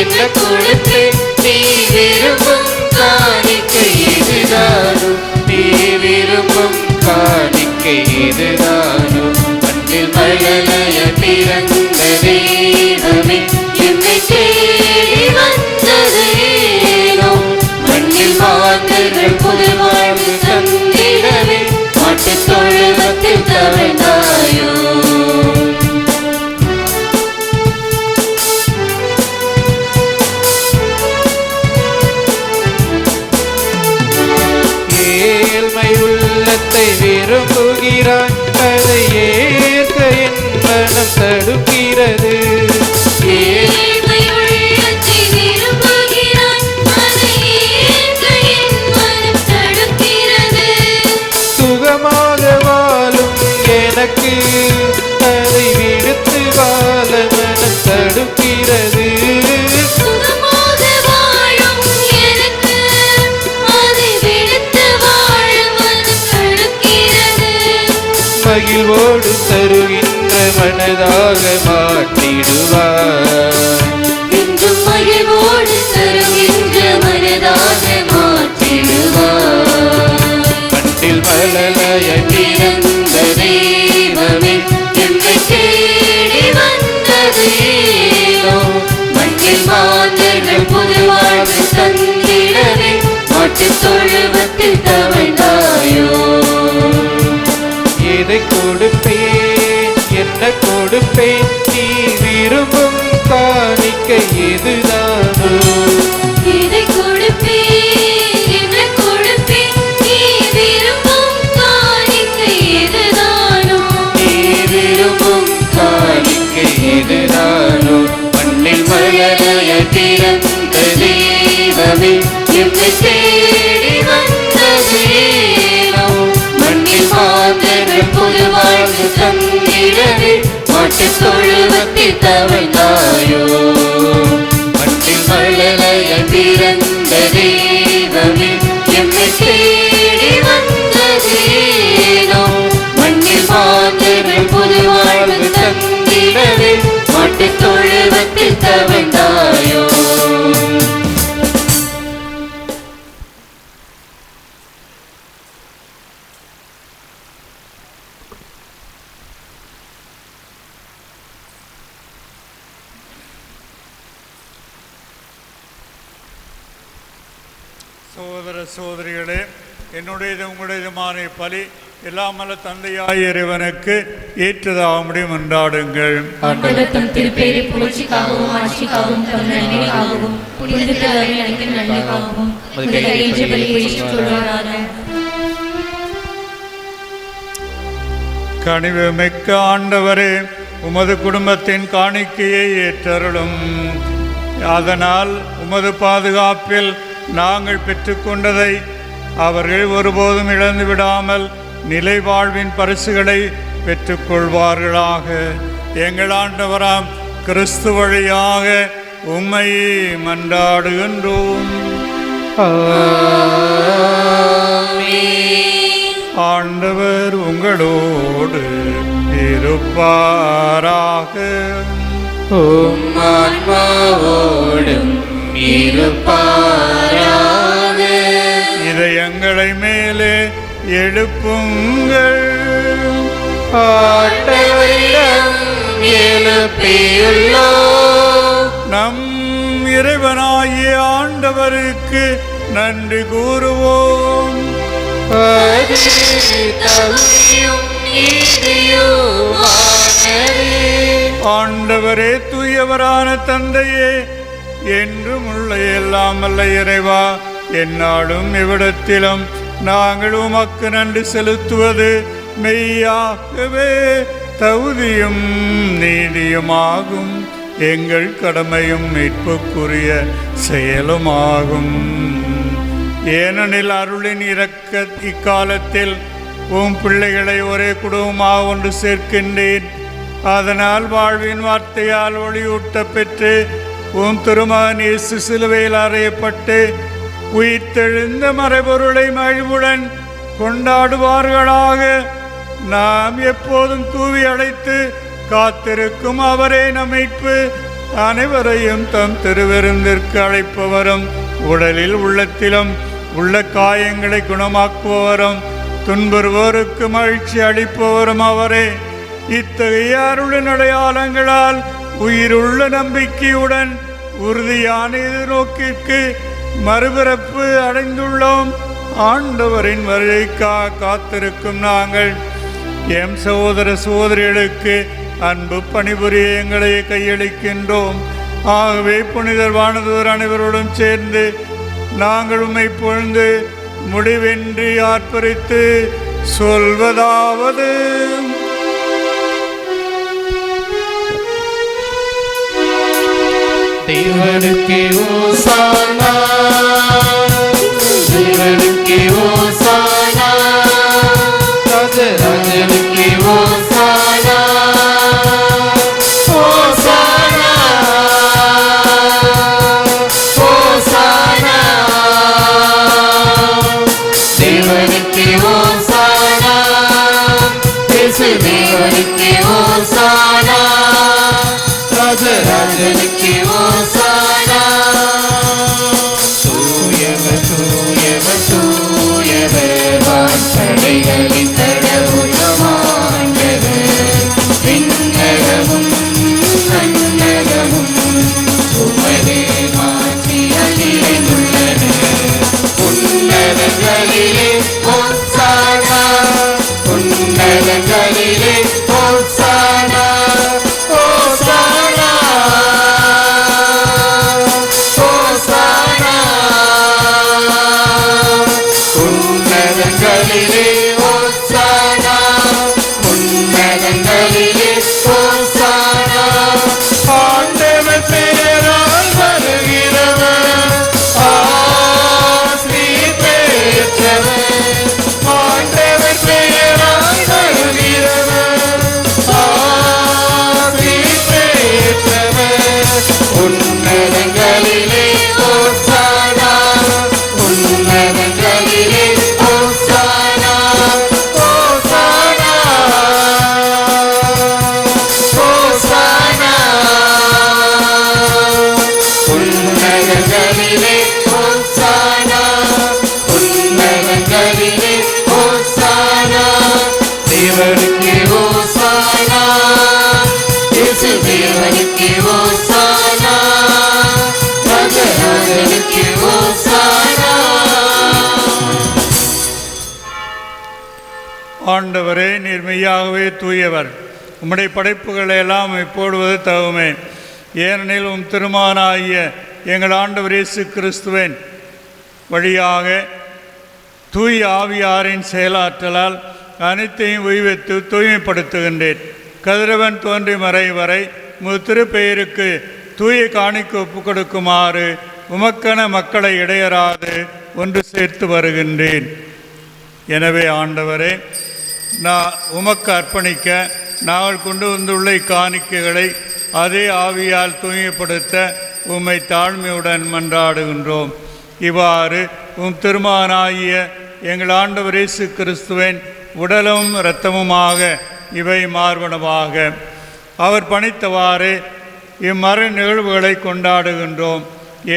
என்ன கொடுப்பேன், நீ விரும்பும் காணிக்கை இதுதானோ. நீ விரும்பும் காணிக்கை இதுதானோ. மண்ணில் மழலைய பிறந்த தெய்வமே என்னை தேடி வந்தது ஏனோ. மண்ணில் மாந்தர்கள் புது வாழ்வு தந்திடவே மாட்டுத் தொழுவத்தில் தவழ்ந்தாயோ. ஏழ்மை உள்ளத்தை விரும்புகிறாய், அதை ஏற்க என் மனம் தடுக்கிறது. ஏழ்மை உள்ளத்தை விரும்புகிறாய், அதை ஏற்க என் மனம் தடுக்கிறது. சுகமாக வாழும் எனக்கு அதை விடுத்து வாழ மனம் தடுக்கிறது. சுகமாக வாழும் எனக்கு அதை விடுத்து வாழ மனம் தடுக்கிறது. மகிழ்வோடு தருகின்ற மனதாக மாற்றிடு கொடுப்பேன் என்ன கொடுப்பேன் நீ விரும்பும் காணிக்கை எதுதானோ இதை கொடுப்பேன் என்ன கொடுப்பேன் நீ விரும்பும் காணிக்கை எதுதானோ நீ விரும்பும் காணிக்கை எதுதானோ மண்ணில் மலரைய திறந்த தெய்வமே எம்மை தேடி வந்ததேனோ மண்ணில் மாந்தர்கள் புது வாழ்வு தந்திடவே மாட்டுத் தொழுவத்தில் தவழ்ந்தாயோ மண்ணில் மலரைய திறந்த தெய்வமே எம்மை தேடி வந்ததேனோ மண்ணில் மாந்தர்கள் புது வாழ்வு தந்திடவே மாட்டுத் தொழுவத்தில் தவழ்ந்தாயோ சகோதர சகோதரிகளே, என்னுடையது உங்களுடையதுமான பலி எல்லாமல்ல தந்தையாய் இறைவனுக்கு ஏற்றதாகும்படி மன்றாடுங்கள். ஆண்டவர் தம் திருப்பெயரை புகழ்ச்சிக்காகவும் ஆட்சிக்காகவும் தம் நன்மைக்காகவும் புனிதத்தை அருளின் நன்மைக்காகவும் உமது ஏற்ற பலியை ஏற்றுக்கொள்வாராக. கனிவு மிக்க ஆண்டவரே, உமது குடும்பத்தின் காணிக்கையை ஏற்றருளும். அதனால் உமது பாதுகாப்பில் நாங்கள் பெற்றுக்கொண்டதை அவர்கள் ஒருபோதும் இழந்து விடாமல் நிலை வாழ்வின் பரிசுகளை பெற்றுக்கொள்வார்களாக. எங்கள் ஆண்டவராம் கிறிஸ்து வழியாக உம்மை மன்றாடுகின்றோம். ஆண்டவர் உங்களோடு இருப்பாராக. ஆன்மாவோடும் இருப்பாராக. இதயங்களை மேலே எழுப்புங்கள். ஆண்டவரிடம் எழுப்பியுள்ளோம். நம் இறைவனாகிய ஆண்டவருக்கு நன்றி கூறுவோம். அது தகுதியும் நீதியுமானதே. ஆண்டவரே, தூயவரான தந்தையே, என்றும் உள்ள எல்லாம் வல்ல இறைவா, எந்நாளும் இவ்விடத்திலும் நாங்கள் உமக்கு நன்றி செலுத்துவது மெய்யாகவே தகுதியும் நீதியுமாகும். எங்கள் கடமையும் மீட்புக்குரிய செயலுமாகும். ஏனெனில் அருளின் இரக்க இக்காலத்தில் உம் பிள்ளைகளை ஒரே குடும்பமாக ஒன்று சேர்க்கின்றேன். அதனால் வாழ்வின் வார்த்தையால் ஒளியூட்ட பெற்று உம் திருமகன் இயேசு சிலுவையில் அறையப்பட்டு உயிர்த்தெழுந்த மறைபொருளை மகிழ்வுடன் கொண்டாடுவார்களாக. நாம் எப்போதும் கூவி அழைத்து காத்திருக்கும் அவரே நம் மீட்பு. அனைவரையும் தம் திருவிருந்திற்கு அழைப்பவரும் உடலில் உள்ளத்திலும் உள்ள காயங்களை குணமாக்குபவரும் துன்புறுவோருக்கு மகிழ்ச்சி அளிப்பவரும் அவரே. இத்தகைய அருளின் அடையாளங்களால் உயிருள்ள நம்பிக்கையுடன் உறுதியான எதிர்நோக்கிற்கு மறுபிறப்பு அடைந்துள்ளோம். ஆண்டவரின் வருகைக்காக காத்திருக்கும் நாங்கள் எம் சகோதர சகோதரிகளுக்கு அன்பு பணிபுரிய எங்களை கையளிக்கின்றோம். ஆகவே புனிதர் வானதூர் அனைவரோடும் சேர்ந்து நாங்கள் உம்மை பொழுது முடிவின்றி ஆர்ப்பரித்து சொல்வதாவது: தேவனுக்கே ஓசானா, தேவனுக்கே ஓசானா, ராஜராஜனுக்கே ஓசானா, ஓசானா, ஓசானா. தேவனுக்கே ஓசானா, இயேசு தேவனுக்கே ஓசானா, ராஜராஜனுக்கே ஓசானா. உன்னதங்களிலே ஹோசானா, உன்னதங்களிலே ஹோசானா, தேவனுக்கே ஹோசானா, இயேசு தேவனுக்கே ஹோசானா, ராஜராஜனுக்கே ஹோசானா. ஆண்டவரே, நீர் மெய்யாகவே தூயவர். உம்முடைய படைப்புகளை எல்லாம் போடுவது தகுமே. ஏனெனில் உம் திருமகனாகிய எங்கள் ஆண்டவர் இயேசு கிறிஸ்துவின் வழியாக தூய ஆவியாரின் செயலாற்றலால் அனைத்தையும் உய்வித்து தூய்மைப்படுத்துகின்றேன். கதிரவன் தோன்றி மறை வரை திருப்பெயருக்கு தூய காணிக்கு ஒப்புக் கொடுக்குமாறு உமக்கென மக்களை இடையறாது ஒன்று சேர்த்து வருகின்றேன். எனவே ஆண்டவரே, நான் உமக்கு அர்ப்பணிக்க நாங்கள் கொண்டு வந்துள்ள காணிக்கைகளை அதே ஆவியால் தூய்மைப்படுத்த உம்மை தாழ்மையுடன் மன்றாடுகின்றோம். இவ்வாறு உம் திருமகனாகிய எங்கள் ஆண்டவர் இயேசு கிறிஸ்துவின் உடலும் இரத்தமுமாக இவை மார்பனமாக அவர் பணித்தவாறு இம்மர நிகழ்வுகளை கொண்டாடுகின்றோம்.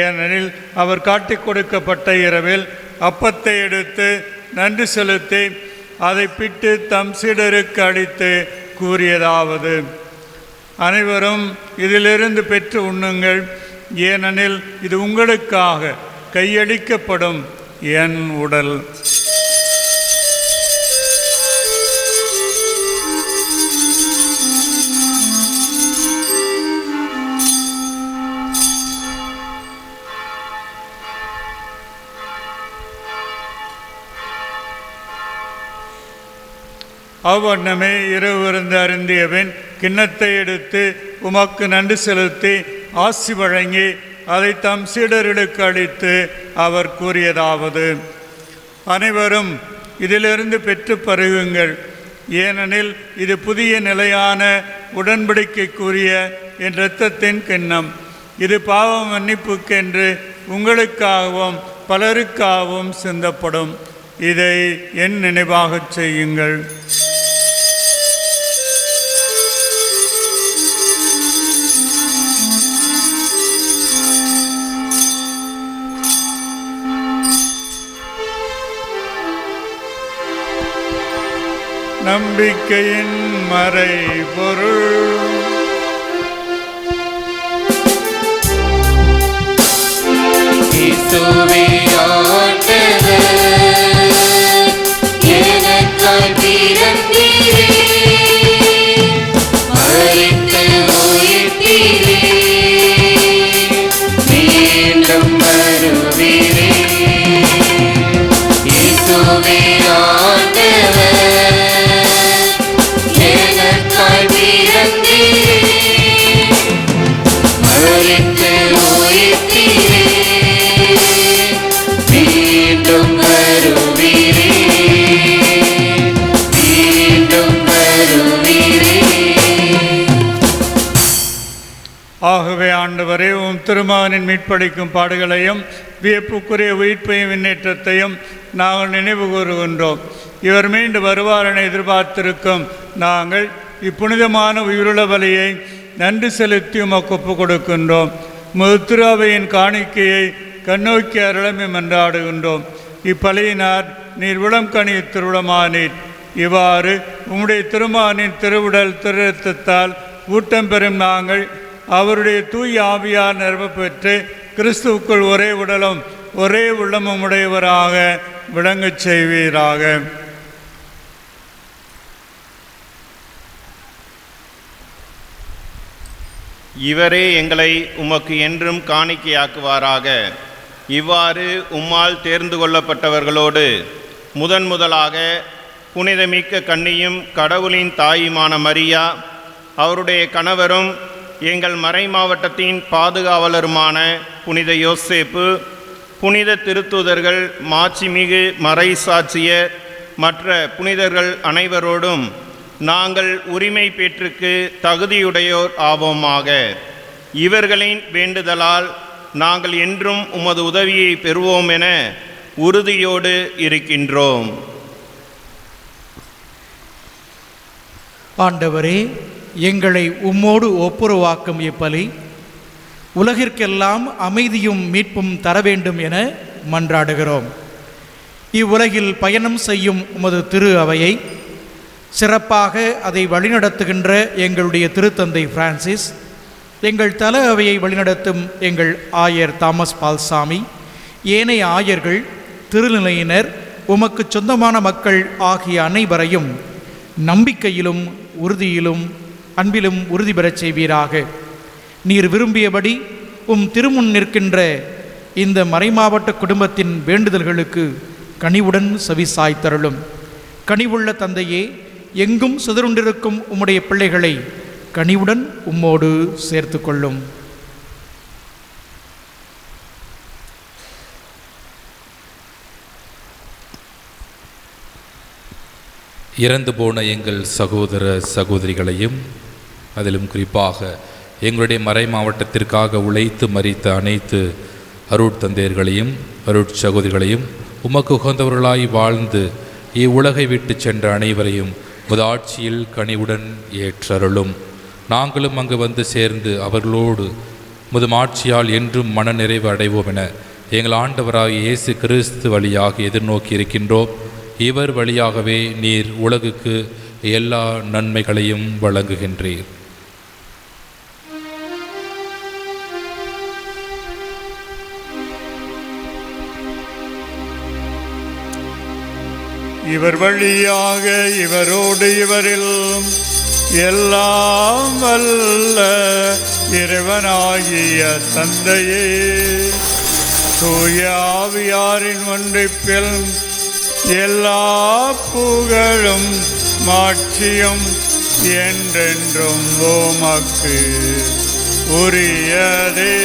ஏனெனில் அவர் காட்டிக் கொடுக்கப்பட்ட இரவில் அப்பத்தை எடுத்து நன்றி செலுத்தி அதை பிட்டு தம் சீடருக்கு அளித்து கூறியதாவது: அனைவரும் இதிலிருந்து பெற்று உண்ணுங்கள், ஏனெனில் இது உங்களுக்காக கையளிக்கப்படும் என் உடல். அவ்வண்ணமே இரவு விருந்து அருந்தியபின் கிண்ணத்தை எடுத்து உமக்கு நன்றி செலுத்தி ஆசி வழங்கி அதை தம் சீடர்களுக்கு அளித்து அவர் கூறியதாவது: அனைவரும் இதிலிருந்து பெற்று பருகுங்கள், ஏனெனில் இது புதிய நிலையான உடன்படிக்கைக்குரிய என் இரத்தத்தின் கிண்ணம். இது பாவ மன்னிப்புக்கென்று உங்களுக்காகவும் பலருக்காகவும் சிந்தப்படும். இதை என் நினைவாகச் செய்யுங்கள். நம்பிக்கையின் மறைபொருள். இயேசுவே ஆண்டவர், எனக்காய் பிறந்தீரே, மரித்து உயிர்த்தீரே, மீண்டும் வருவீரே. இயேசுவே ஆண்டவர், எனக்காய் பிறந்தீரே, மரித்து உயிர்த்தீரே, மீண்டும் வருவீரே, மீண்டும் வருவீரே. ஆகவே ஆண்டவரே, உம் திருமகனின் மீட்பளிக்கும் பாடுகளையும் வியப்புக்குரிய உயிர்ப்பையும் விண்ணேற்றத்தையும் நாங்கள் நினைவு கூறுகின்றோம். இவர் மீண்டு வருவார் என எதிர்பார்த்திருக்கும் நாங்கள் இப்புனிதமான உயிருள்ள பலியை நன்றி செலுத்தி உமக்கு ஒப்புக் கொடுக்கின்றோம். திருஅவையின் காணிக்கையை கண்ணோக்கி அருளமை மன்றாடுகின்றோம். இப்பலியினார் நீர் விளம் கனி திருவிழமானீர். இவ்வாறு உம்முடைய திருமகனின் திருவுடல் திருத்தத்தால் ஊட்டம் பெறும் நாங்கள் அவருடைய தூய் ஆவியார் நிரம்ப பெற்று கிறிஸ்துவுக்குள் ஒரே உடலும் ஒரே உள்ளமும் உடையவராக விளங்கச் செய்வீராக. இவரே எங்களை உமக்கு என்றும் காணிக்கையாக்குவாராக. இவ்வாறு உம்மால் தேர்ந்து கொள்ளப்பட்டவர்களோடு முதலாக புனிதமிக்க கன்னியும் கடவுளின் தாயுமான மரியா, அவருடைய கணவரும் எங்கள் மறை மாவட்டத்தின் பாதுகாவலருமான புனித யோசேப்பு, புனித திருத்தூதர்கள், மாட்சிமிகு மறை சாட்சியர், மற்ற புனிதர்கள் அனைவரோடும் நாங்கள் உரிமை பேற்றுக்கு தகுதியுடையோர் ஆவோமாக. இவர்களின் வேண்டுதலால் நாங்கள் என்றும் உமது உதவியை பெறுவோம் என உறுதியோடு இருக்கின்றோம். ஆண்டவரே, எங்களை உம்மோடு ஒப்புரவாக்கும் இப்பலி உலகிற்கெல்லாம் அமைதியும் மீட்பும் தர வேண்டும் என மன்றாடுகிறோம். இவ்வுலகில் பயணம் செய்யும் உமது திரு அவையை சிறப்பாக அதை வழிநடத்துகின்ற எங்களுடைய திருத்தந்தை பிரான்சிஸ், எங்கள் தல அவையை வழிநடத்தும் எங்கள் ஆயர் தாமஸ் பால்சாமி, ஏனைய ஆயர்கள், திருநிலையினர், உமக்கு சொந்தமான மக்கள் ஆகிய அனைவரையும் நம்பிக்கையிலும் உறுதியிலும் அன்பிலும் உறுதி பெறச் செய்வீராக. நீர் விரும்பியபடி திருமுன் நிற்கின்ற இந்த மறைமாவட்ட குடும்பத்தின் வேண்டுதல்களுக்கு கனிவுடன் செவிசாய்த்தருளும். கனிவுள்ள தந்தையே, எங்கும் சிதறுண்டிருக்கும் உம்முடைய பிள்ளைகளை கனிவுடன் உம்மோடு சேர்த்து கொள்ளும். இறந்து போன எங்கள் சகோதர சகோதரிகளையும், அதிலும் குறிப்பாக எங்களுடைய மறை மாவட்டத்திற்காக உழைத்து மரித்த அனைத்து அருட்தந்தையர்களையும் அருட்சகோதரிகளையும், உமக்கு உகந்தவர்களாய் வாழ்ந்து இவ்வுலகை விட்டு சென்ற அனைவரையும் உமது ஆட்சியில் கனிவுடன் ஏற்றருளும். நாங்களும் அங்கு வந்து சேர்ந்து அவர்களோடு உமது ஆட்சியால் என்றும் மனநிறைவு அடைவோம் என எங்கள் ஆண்டவராகிய இயேசு கிறிஸ்து வழியாக எதிர்நோக்கி இருக்கின்றோம். இவர் வழியாகவே நீர் உலகுக்கு எல்லா நன்மைகளையும் வழங்குகின்றீர். இவர் வழியாக இவரோடு இவரில் எல்லாம் வல்ல இறைவனாகிய தந்தையே, தூய ஆவியாரின் ஒன்றிப்பில் எல்லா புகழும் மாட்சியும் என்றென்றும் உமக்கு உரியதே.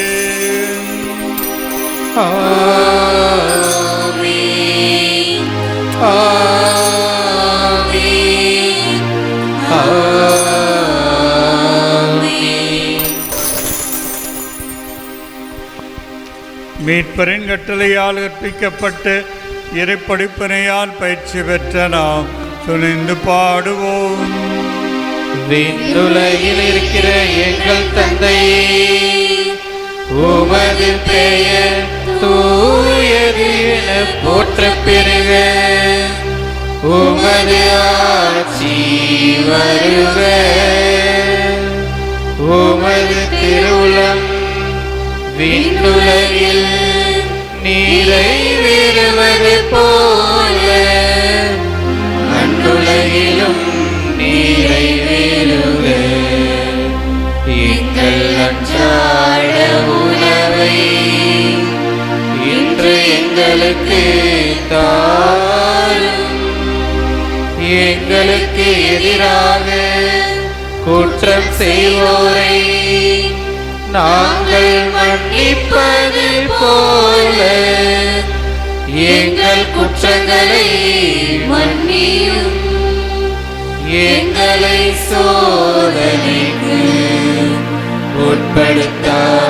மீட்பரின் கட்டளையால் கற்பிக்கப்பட்டு இறைப்படிப்பினையால் பயிற்சி பெற்ற நாம் துணிந்து பாடுவோம். விண்ணுலகில் இருக்கிற எங்கள் தந்தையே, உமது பெயர் தூயது என போற்றப் பெறுக. உமது ஆட்சி வருக. உமது திருவுளம் விண்ணுலகில் நிறைவேறுவது போல மண்ணுலகிலும் நிறைவேறுக. எங்கள் அன்றாட உணவை இன்று எங்களுக்கு தாரும். எங்களுக்கு எதிராக குற்றம் செய்வோரை நாங்கள் மன்னிப்பது போல எங்கள் குற்றங்களை மன்னியும். எங்களை சோதனைக்கு உட்படுத்தாதேயும்,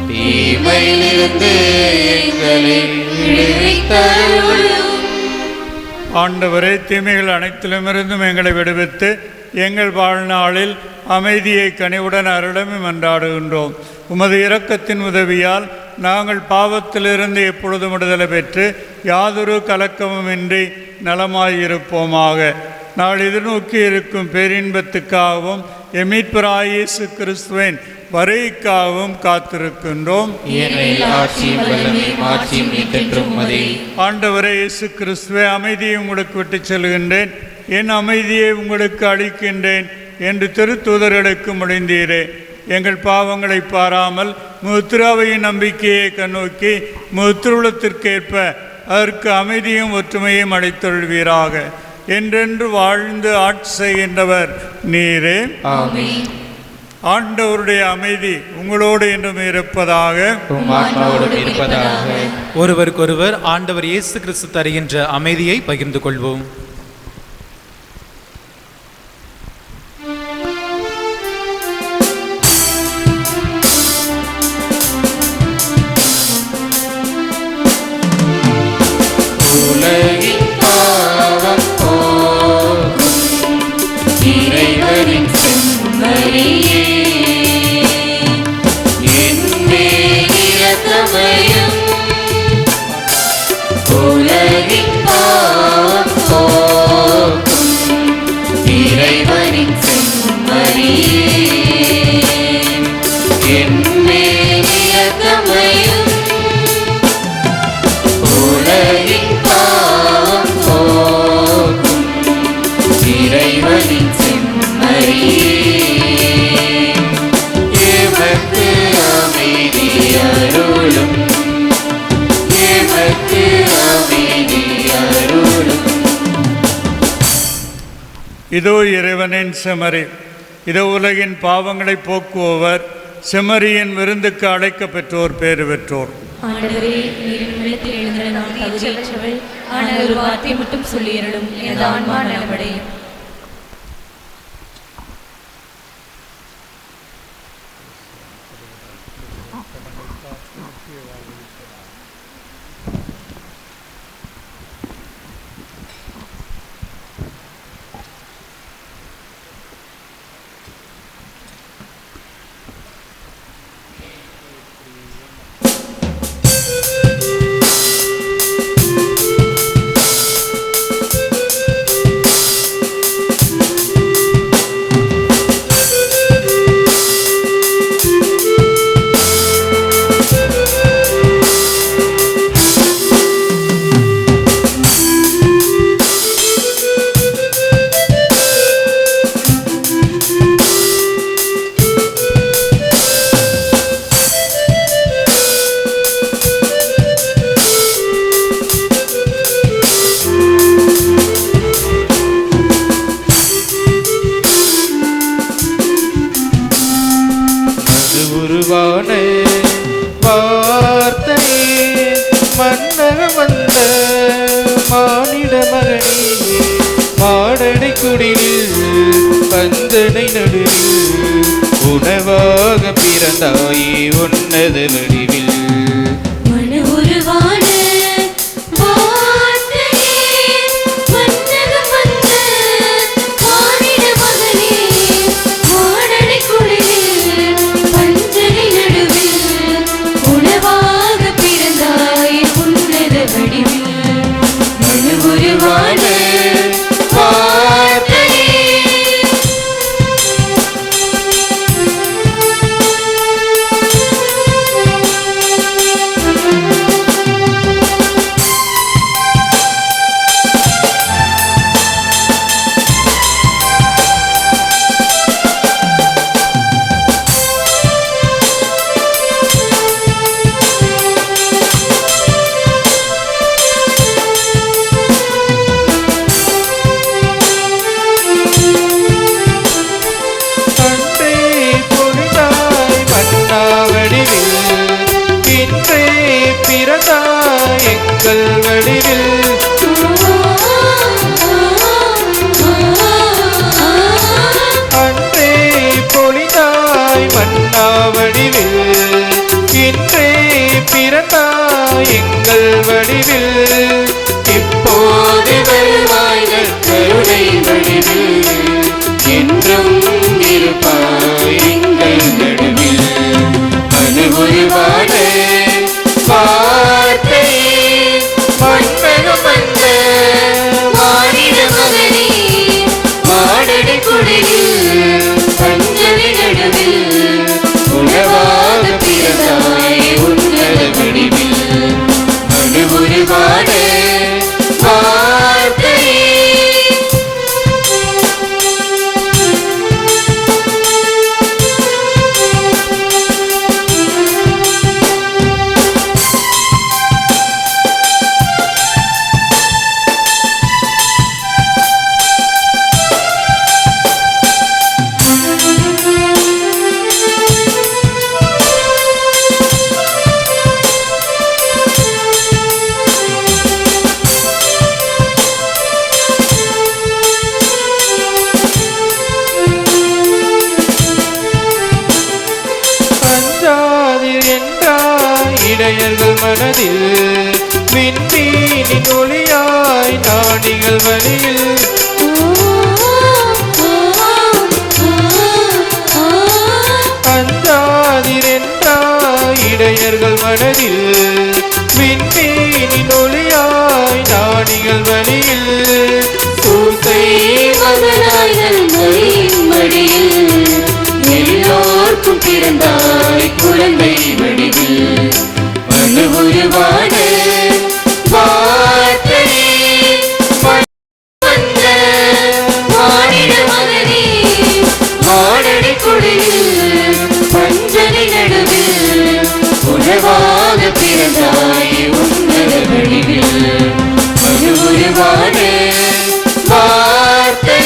தீமையிலிருந்து எங்களை விடுவித்தருளும். ஆண்டவரே, தீமைகள் அனைத்திலுமிருந்தும் எங்களை விடுவித்து எங்கள் வாழ்நாளில் அமைதியை கனிவுடன் அருளமே மன்றாடுகின்றோம். உமது இரக்கத்தின் உதவியால் நாங்கள் பாவத்திலிருந்து எப்பொழுதும் விடுதலை பெற்று யாதொரு கலக்கமுமின்றி நலமாயிருப்போமாக. நாள் எதிர்நோக்கி இருக்கும் பேரின்பத்துக்காகவும் எமீட்பராய் இயேசு கிறிஸ்துவின் வருகைக்காகவும் காத்திருக்கின்றோம். ஆண்டவரே இயேசு கிறிஸ்துவே, அமைதியை உங்களுக்கு விட்டு செல்கின்றேன், என் அமைதியை உங்களுக்கு அளிக்கின்றேன் என்று திருத்தூதர்களுக்கு முடிந்தீரே. எங்கள் பாவங்களை பாராமல் முத்திராவையின் நம்பிக்கையை கண்ணோக்கி முத்திருளத்திற்கேற்ப அதற்கு அமைதியும் ஒற்றுமையும் அளித்தொள்வீராக. என்றென்று வாழ்ந்து ஆட்சி செய்கின்றவர் நீரே. ஆண்டவருடைய அமைதி உங்களோடு என்றும் இருப்பதாக. ஒருவருக்கொருவர் ஆண்டவர் இயேசு கிறிஸ்து தருகின்ற அமைதியை பகிர்ந்து கொள்வோம். இரக்கமையும் உலகின் பாவம் போக்கும் இறைவனின் செம்மறியே என்மேல் இரக்கமையும் உலகின் பாவம் போக்கும் இறைவனின் செம்மறியே எமக்கு அமைதி அருளும் எமக்கு அமைதி அருளும். இதோ இறைவனின் செம்மறி, இதோ உலகின் பாவங்களை போக்குபவர், செம்மறியின் விருந்துக்கு அழைக்க பெற்றோர் பேறு பெற்றோர். ஆண்டவரே, நீர் உள்ளத்தில் எழுந்த நான் தகுதியற்றவள், ஆனால் ஒரு வார்த்தை மட்டும் சொல்லியருளும், எனது ஆன்மா நலமடையும். உருவான வார்த்தையே மன்னகம் வந்த மானிட மகனே மாடடை குடிலில் பந்தனை நடுவில் உணவாக பிறந்தாயே உன்னத வடிவில் மன உருவான வார்த்தையே மன்னகம் வந்த மானிட மகனே மாடடை குடிலில் பந்தனை நடுவில் உணவாக பிறந்தாயே உன்னத வடிவில் மன உருவான வார்த்தையே. அன்றே பொழுதாய் மன்னா வடிவில் இன்றே பிறந்தாய் எங்கள் வடிவில் அன்றே பொழிதாய் மன்னா வடிவில் இன்றே பிறந்தாய் எங்கள் வடிவில் இப்போது வருவாய் கருணை வடிவில் என்றும் இருப்பாய் எங்கள் நடுவில் மனு உருவான வார்த்தையே மன்னகம் வந்த மானிட மகனே மாடடை குடிலில் பஞ்சனை நடுவில் உணவாக பிறந்தாய் உன்னத வடிவில் மனு உருவான வார்த்தையே. அஞ்சாதீர் என்றாய் இடையர்கள் மனதில் விண்மீனின் ஒளியாய் நாடிகள் வழியில் அஞ்சாதீர் என்றாய் இடையர்கள் மனதில் விண்மீனின் ஒளியாய் ஞானிகள் வழியில் சூசை மகனாய் நன்மையின் மடியில் எல்லோர்க்கும் பிறந்தாய் குழந்தை வடிவில் மனு உருவான வார்த்தை வந்த மானிட மகனே மாடடி குடியில் பஞ்சனை நடுவில் உணவாக பிறந்தாய் உன்னத வடிவில் மனு உருவான வார்த்தை.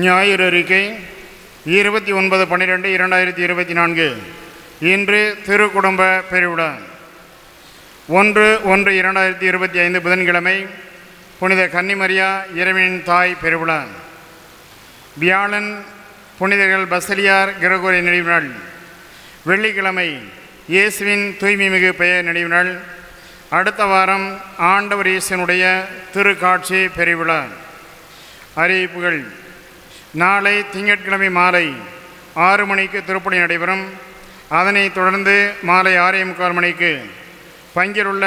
ஞாயிறு அறிக்கை 29/12/2024. இன்று திருக்குடும்ப பெருவிழா. 1/1/2025 புதன்கிழமை புனித கன்னிமரியா இறைவனின் தாய் பெருவிழா. வியாழன் புனிதர்கள் பசலியார் கிரகோரி நினைவு நாள். வெள்ளிக்கிழமை இயேசுவின் தூய்மை மிகு பெயர் நினைவு நாள். அடுத்த வாரம் ஆண்டவர் இயேசுனுடைய திருக்காட்சி பெருவிழா. அறிவிப்புகள். நாளை திங்கட்கிழமை மாலை 6 மணிக்கு திருப்பலி நடைபெறும். அதனைத் தொடர்ந்து மாலை 6:45 மணிக்கு பங்கில் உள்ள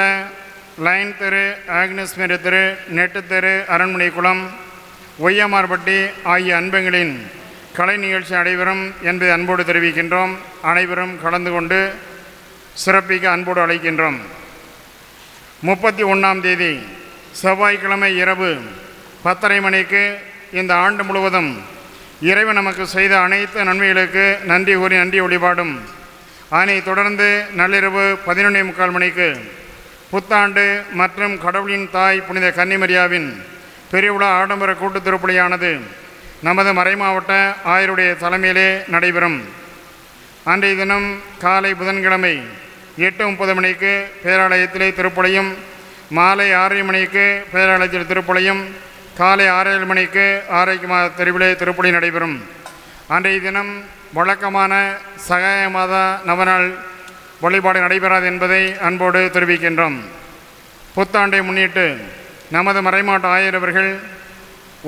லைன் தெரு, ஆக்னஸ் மேரி தெரு, நெட்டு தெரு, அரண்மனை குளம், ஒய்யமார்பட்டி ஆகிய அன்பங்களின் கலை நிகழ்ச்சி நடைபெறும் என்பதை அன்போடு தெரிவிக்கின்றோம். அனைவரும் கலந்து கொண்டு சிறப்பிக்க அன்போடு அழைக்கின்றோம். 31ஆம் தேதி செவ்வாய்க்கிழமை இரவு 10:30 மணிக்கு இந்த ஆண்டு முழுவதும் இறைவன் நமக்கு செய்த அனைத்து நன்மைகளுக்கு நன்றி கூறி நன்றி வழிபாடும். அதனைத் தொடர்ந்து நள்ளிரவு 11:45 மணிக்கு புத்தாண்டு மற்றும் கடவுளின் தாய் புனித கன்னிமரியாவின் பெருவிழா ஆடம்பர கூட்டு திருப்பலியானது நமது மறைமாவட்ட ஆயருடைய தலைமையிலே நடைபெறும். அன்றைய தினம் காலை புதன்கிழமை 8:30 மணிக்கு பேராலயத்திலே திருப்பலியும், மாலை 6 மணிக்கு பேராலயத்தில் திருப்பலியும், காலை 6:30 மணிக்கு ஆரோக்கியமா தெருவிலே திருப்பலி நடைபெறும். அன்றைய தினம் வழக்கமான சகாய மாதா நவநாள் வழிபாடு நடைபெறாது என்பதை அன்போடு தெரிவிக்கின்றோம். புத்தாண்டை முன்னிட்டு நமது மறைமாவட்ட ஆயர் அவர்கள்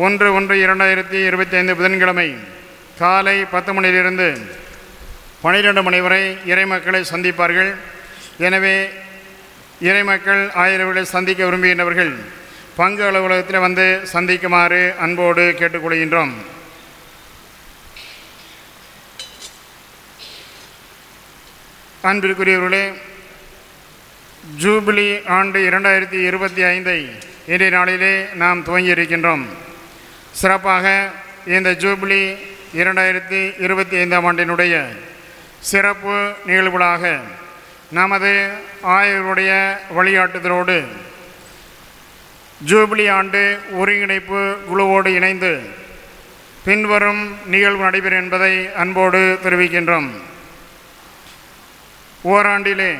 1/1/2025 புதன்கிழமை காலை 10 மணியிலிருந்து 12 மணி வரை இறைமக்களை சந்திப்பார்கள். எனவே இறைமக்கள் ஆயர்களை சந்திக்க விரும்புகின்றவர்கள் பங்கு அலுவலகத்தில் வந்து சந்திக்குமாறு அன்போடு கேட்டுக்கொள்கின்றோம். அன்பிற்குரியவர்களே, ஜூபிலி ஆண்டு 2025 இன்றைய நாளிலே நாம் துவங்கியிருக்கின்றோம். சிறப்பாக இந்த ஜூபிலி 2025ஆம் ஆண்டினுடைய சிறப்பு நிகழ்வுகளாக நமது ஆயர்களுடைய வழிகாட்டுதலோடு ஜூபிலி ஆண்டு ஒருங்கிணைப்பு குழுவோடு இணைந்து பின்வரும் நிகழ்வு நடைபெறும் என்பதை அன்போடு தெரிவிக்கின்றோம். ஓராண்டிலே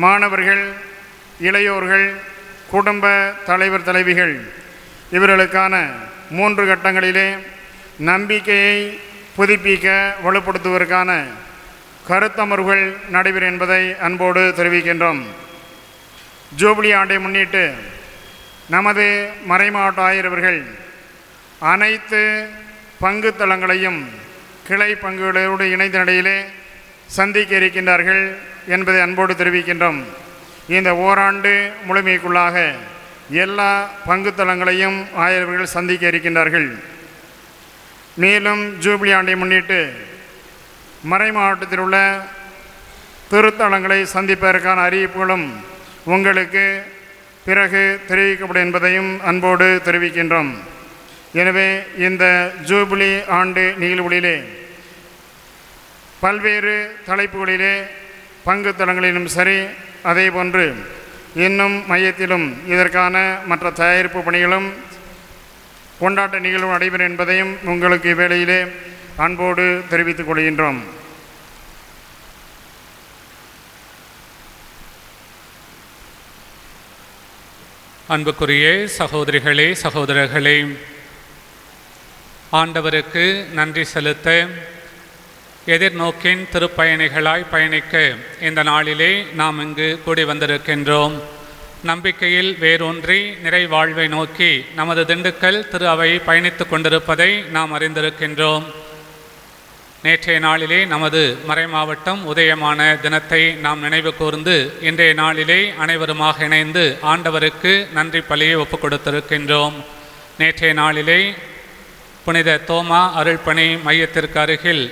மாணவர்கள், இளையோர்கள், குடும்ப தலைவர் தலைவிகள் இவர்களுக்கான 3 கட்டங்களிலே நம்பிக்கையை புதுப்பிக்க வலுப்படுத்துவதற்கான கருத்தமர்வுகள் நடைபெறும் என்பதை அன்போடு தெரிவிக்கின்றோம். ஜூபிலி ஆண்டை முன்னிட்டு நமது மறைமாவட்ட ஆயரவர்கள் அனைத்து பங்கு தளங்களையும் கிளை பங்குகளோடு இணைந்த நிலையிலே சந்திக்க இருக்கின்றார்கள் என்பதை அன்போடு தெரிவிக்கின்றோம். இந்த ஓராண்டு முழுமைக்குள்ளாக எல்லா பங்கு தளங்களையும் ஆயரவர்கள் சந்திக்க இருக்கின்றார்கள். மேலும் ஜூபிலி ஆண்டை முன்னிட்டு மறை மாவட்டத்தில் உள்ள திருத்தலங்களை சந்திப்பதற்கான அறிவிப்புகளும் உங்களுக்கு பிறகு தெரிவிக்கப்படும் என்பதையும் அன்போடு தெரிவிக்கின்றோம். எனவே இந்த ஜூபிலி ஆண்டு நிகழ்வுகளிலே பல்வேறு தலைப்புகளிலே பங்கு தளங்களிலும் சரி, அதேபோன்று இன்னும் மையத்திலும் இதற்கான மற்ற தயாரிப்பு பணிகளும் கொண்டாட்ட நிகழ்வு நடைபெறும் என்பதையும் உங்களுக்கு இவ்வேளையிலே அன்போடு தெரிவித்துக் கொள்கின்றோம். அன்புக்குரிய சகோதரிகளே, சகோதரர்களே, ஆண்டவருக்கு நன்றி செலுத்த எதிர்நோக்கின் திருப்பயணிகளாய் பயணிக்க இந்த நாளிலே நாம் இங்கு கூடி வந்திருக்கின்றோம். நம்பிக்கையில் வேரூன்றி நிறைவாழ்வை நோக்கி நமது திண்டுக்கல் திரு அவை பயணித்து கொண்டிருப்பதை நாம் அறிந்திருக்கின்றோம். நேற்றைய நாளிலே நமது மறைமாவட்டம் உதயமான தினத்தை நாம் நினைவு கூர்ந்து இன்றைய நாளிலே அனைவருமாக இணைந்து ஆண்டவருக்கு நன்றி பலியை ஒப்புக் கொடுத்திருக்கின்றோம். நேற்றைய நாளிலே புனித தோமா அருள்பணி மையத்திற்கு அருகில்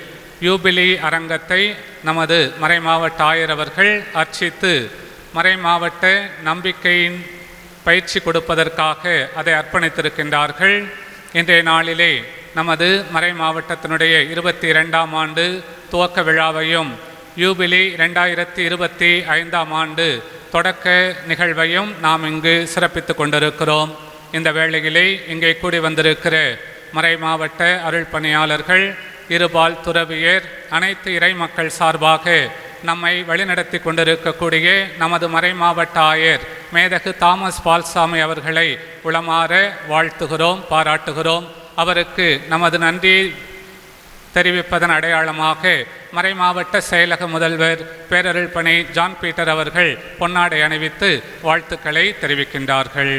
யூபிலி அரங்கத்தை நமது மறைமாவட்ட ஆயர் அவர்கள் அர்ச்சித்து மறைமாவட்ட நம்பிக்கையின் பயிற்சி கொடுப்பதற்காக அதை அர்ப்பணித்திருக்கின்றார்கள். இன்றைய நாளிலே நமது மறை மாவட்டத்தினுடைய 22ஆம் ஆண்டு துவக்க விழாவையும் யூபிலி 2025ஆம் ஆண்டு தொடக்க நிகழ்வையும் நாம் இங்கு சிறப்பித்து கொண்டிருக்கிறோம். இந்த வேளையிலே இங்கே கூடி வந்திருக்கிற மறை மாவட்ட அருள் பணியாளர்கள், இருபால் துறவியர், அனைத்து இறை மக்கள் சார்பாக நம்மை வழிநடத்தி கொண்டிருக்கக்கூடிய நமது மறை மாவட்ட ஆயர் மேதகு தாமஸ் பால்சாமி அவர்களை உளமாற வாழ்த்துகிறோம், பாராட்டுகிறோம். அவருக்கு நமது நன்றி தெரிவிப்பதன் அடையாளமாக மறை மாவட்ட செயலக முதல்வர் பேரருள் பணி ஜான் பீட்டர் அவர்கள் பொன்னாடை அணிவித்து வாழ்த்துக்களை தெரிவிக்கின்றார்கள்.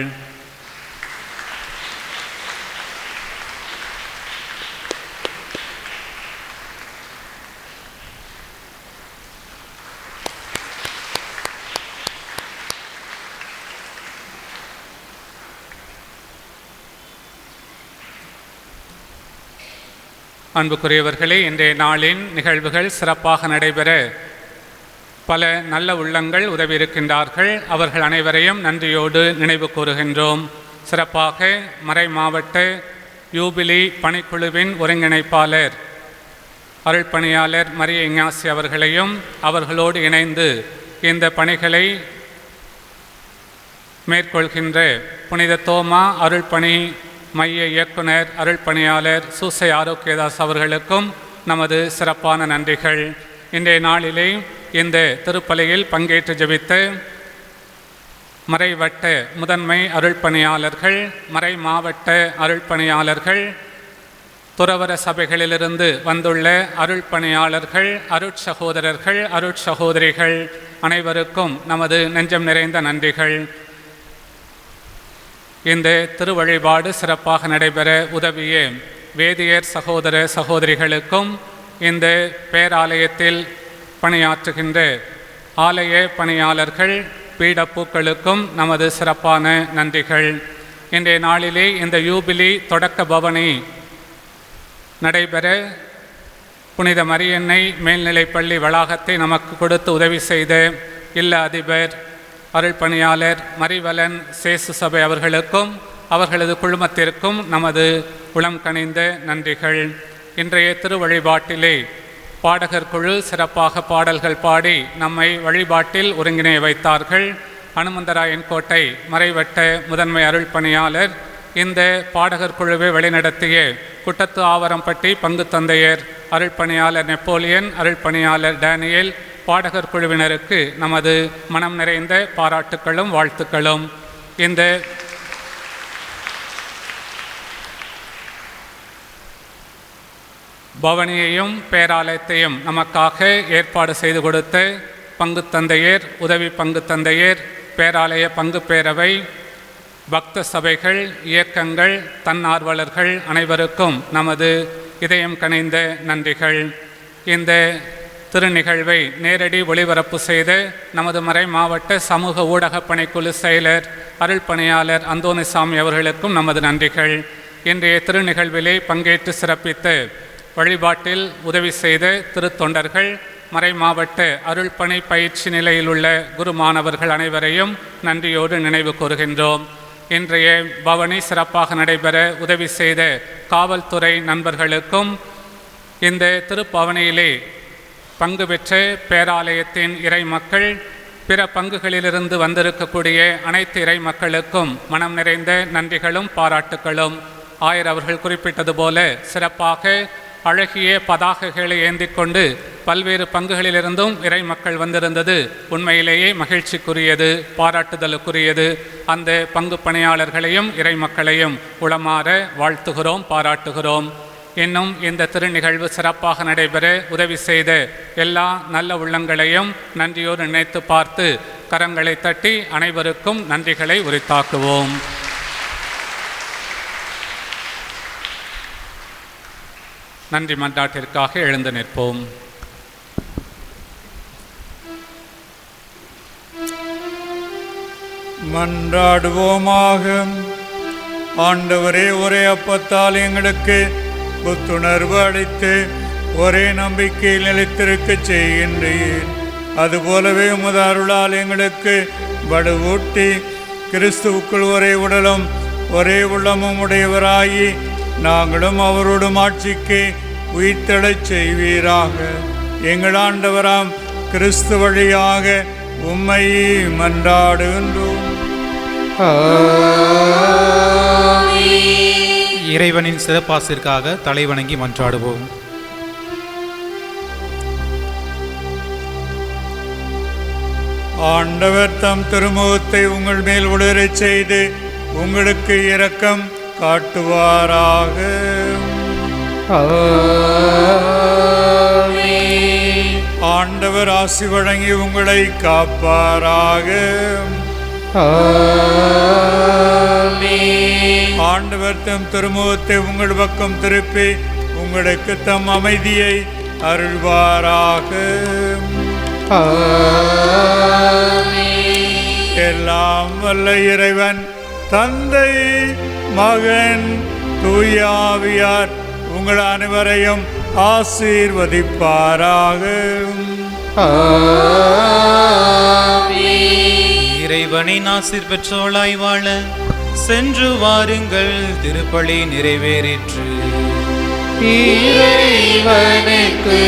அன்புக்குரியவர்களே, இன்றைய நாளின் நிகழ்வுகள் சிறப்பாக நடைபெற பல நல்ல உள்ளங்கள் உதவியிருக்கின்றார்கள். அவர்கள் அனைவரையும் நன்றியோடு நினைவு கூறுகின்றோம். சிறப்பாக மறை மாவட்ட யூபிலி பணிக்குழுவின் ஒருங்கிணைப்பாளர் அருள் பணியாளர் மரிய இஞ்ஞாசி அவர்களையும் அவர்களோடு இணைந்து இந்த பணிகளை மேற்கொள்கின்ற புனித தோமா அருள் பணி மைய இயக்குனர் அருள் பணியாளர் சூசை ஆரோக்கியதாஸ் அவர்களுக்கும் நமது சிறப்பான நன்றிகள். இன்றைய நாளிலே இந்த திருப்பலியில் பங்கேற்று ஜெபித்த மறைவட்ட முதன்மை அருள் பணியாளர்கள், மறை மாவட்ட அருள் பணியாளர்கள், துறவர சபைகளிலிருந்து வந்துள்ள அருள் பணியாளர்கள், அருட்சகோதரர்கள், அருட்சகோதரிகள் அனைவருக்கும் நமது நெஞ்சம் நிறைந்த நன்றிகள். இந்த திருவழிபாடு சிறப்பாக நடைபெற உதவிய வேதியர் சகோதர சகோதரிகளுக்கும் இந்த பேராலயத்தில் பணியாற்றுகின்ற ஆலய பணியாளர்கள், பீடப்பூக்களுக்கும் நமது சிறப்பான நன்றிகள். இன்றைய நாளிலே இந்த யூபிலி தொடக்க பவனி நடைபெற புனித மரியன்னை மேல்நிலைப்பள்ளி வளாகத்தை நமக்கு கொடுத்து உதவி செய்த இல்ல அதிபர் அருள் பணியாளர் மரிவலன் சேசு சபை அவர்களுக்கும் அவர்களது குழுமத்திற்கும் நமது உளம் கனிந்த நன்றிகள். இன்றைய திருவழிபாட்டிலே பாடகர் குழு சிறப்பாக பாடல்கள் பாடி நம்மை வழிபாட்டில் ஒருங்கிணை வைத்தார்கள். அனுமந்தராயன் கோட்டை மறைவட்ட முதன்மை அருள் பணியாளர் இந்த பாடகர் குழுவை வழிநடத்திய குட்டத்து ஆவரம்பட்டி பங்கு தந்தையர் அருள் பணியாளர் நெப்போலியன், அருள் பணியாளர் டேனியல், பாடகர் குழுவினருக்கு நமது மனம் நிறைந்த பாராட்டுக்களும் வாழ்த்துக்களும். இந்த பவனியையும் பேராலயத்தையும் நமக்காக ஏற்பாடு செய்து கொடுத்த பங்கு தந்தையர், உதவி பங்கு தந்தையர், பேராலய பங்கு பேரவை, பக்த சபைகள், இயக்கங்கள், தன்னார்வலர்கள் அனைவருக்கும் நமது இதயம் கனிந்த நன்றிகள். இந்த திருநிகழ்வை நேரடி ஒளிபரப்பு செய்த நமது மறை மாவட்ட சமூக ஊடக பணிக்குழு செயலர் அருள் பணியாளர் அந்தோனிசாமி அவர்களுக்கும் நமது நன்றிகள். இன்றைய திருநிகழ்விலே பங்கேற்று சிறப்பித்த வழிபாட்டில் உதவி செய்த திருத்தொண்டர்கள், மறை மாவட்ட அருள் பணி பயிற்சி நிலையில் உள்ள குரு மாணவர்கள் அனைவரையும் நன்றியோடு நினைவு கூறுகின்றோம். இன்றைய பவனி சிறப்பாக நடைபெற உதவி செய்த காவல்துறை நண்பர்களுக்கும் இந்த திருப்பவனியிலே பங்கு பெற்ற பேராலயத்தின் இறை மக்கள், பிற பங்குகளிலிருந்து வந்திருக்கக்கூடிய அனைத்து இறை மக்களுக்கும் மனம் நிறைந்த நன்றிகளும் பாராட்டுக்களும். ஆயர் அவர்கள் குறிப்பிட்டது போல சிறப்பாக அழகிய பதாகைகளை ஏந்தி கொண்டு பல்வேறு பங்குகளிலிருந்தும் இறை மக்கள் வந்திருந்தது உண்மையிலேயே மகிழ்ச்சிக்குரியது, பாராட்டுதலுக்குரியது. அந்த பங்கு பணியாளர்களையும் இறை மக்களையும் உளமாற வாழ்த்துகிறோம், பாராட்டுகிறோம். இன்னும் இந்த திருநிகழ்வு சிறப்பாக நடைபெற உதவி செய்த எல்லா நல்ல உள்ளங்களையும் நன்றியோடு நினைத்து பார்த்து கரங்களை தட்டி அனைவருக்கும் நன்றிகளை உரித்தாக்குவோம். நன்றி மன்றாட்டிற்காக எழுந்து நிற்போம். மன்றாடுவோமாக. ஆண்டவரே, ஒரே அப்பத்தால் எங்களுக்கு புத்துணர்வு அளித்து ஒரே நம்பிக்கையில் நிலைத்திருக்க செய்கின்றீர். அதுபோலவே உமது அருளால் எங்களுக்கு வலுவூட்டி கிறிஸ்துவுக்குள் ஒரே உடலும் ஒரே உள்ளமும் உடையவராகி நாங்களும் அவரோடும் ஆட்சிக்கு உயிர்த்தெழச் செய்வீராக. எங்கள் ஆண்டவராம் கிறிஸ்து வழியாக உம்மை மன்றாடுகின்றோம். இறைவனின் சிறப்பாசிற்காக தலைவணங்கி மன்றாடுவோம். ஆண்டவர் தம் திருமுகத்தை உங்கள் மேல் ஒளிரச் செய்து உங்களுக்கு இரக்கம் காட்டுவாராக. ஆண்டவர் ஆசி வழங்கி உங்களை காப்பாராக. ஆண்டவர் தம் திருமுகத்தை உங்கள் பக்கம் திருப்பி உங்களுக்கு தம் அமைதியை அருள்வாராக. எல்லாம் வல்ல இறைவன் தந்தை, மகன், தூய ஆவியார் உங்கள் அனைவரையும் ஆசீர்வதிப்பாராக. இறைவனின் ஆசீர் பெற்றோளாய் வாழ சென்று வாருங்கள், திருப்பலி நிறைவேறிற்று. இறைவனுக்கு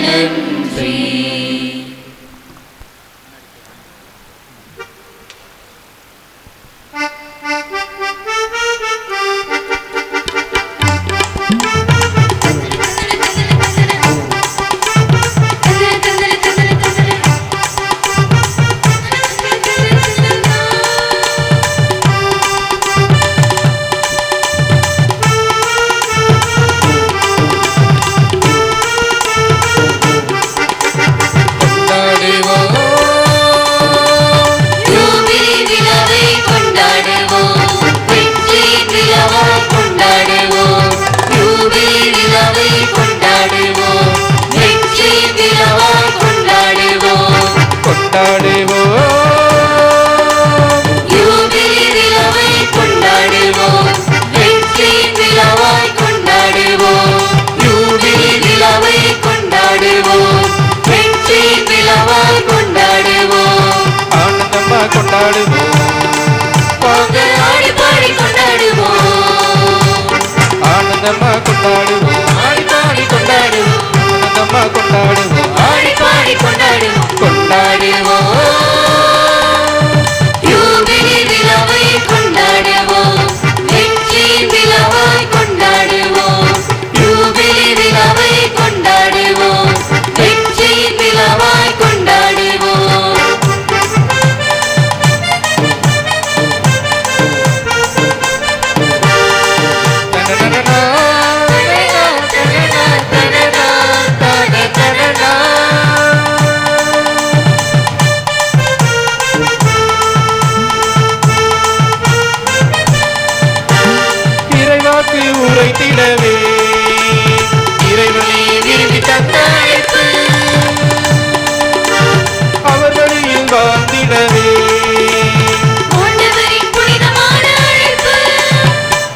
நன்றி.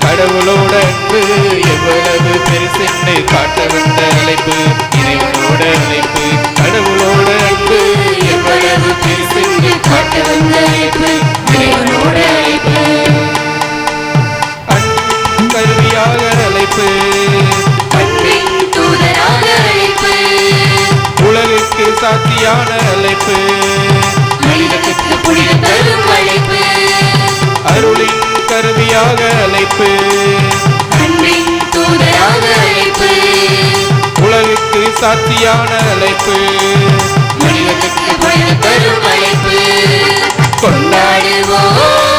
கடவுளோட அன்பு எவ்வளவு பெருசென்று காட்ட வந்த அழைப்பு, இறைவனோட அழைப்பு. கடவுளோட அன்பு எவ்வளவு பெருசென்று காட்ட வந்த அழைப்பு, இறைவனோட அழைப்பு. கருவியாக அழைப்பு, அன்பின் தூதராக அழைப்பு. உலகுக்கு சாத்தியான அழைப்பு, மனிதனுக்கு புனிதம் தரும் அழைப்பு. அருளின் கருவியாக அழைப்பு, சாத்தியான அழைப்பு, மனிதனுக்கு புனித தரும் அழைப்பு கொண்டாடுவோம்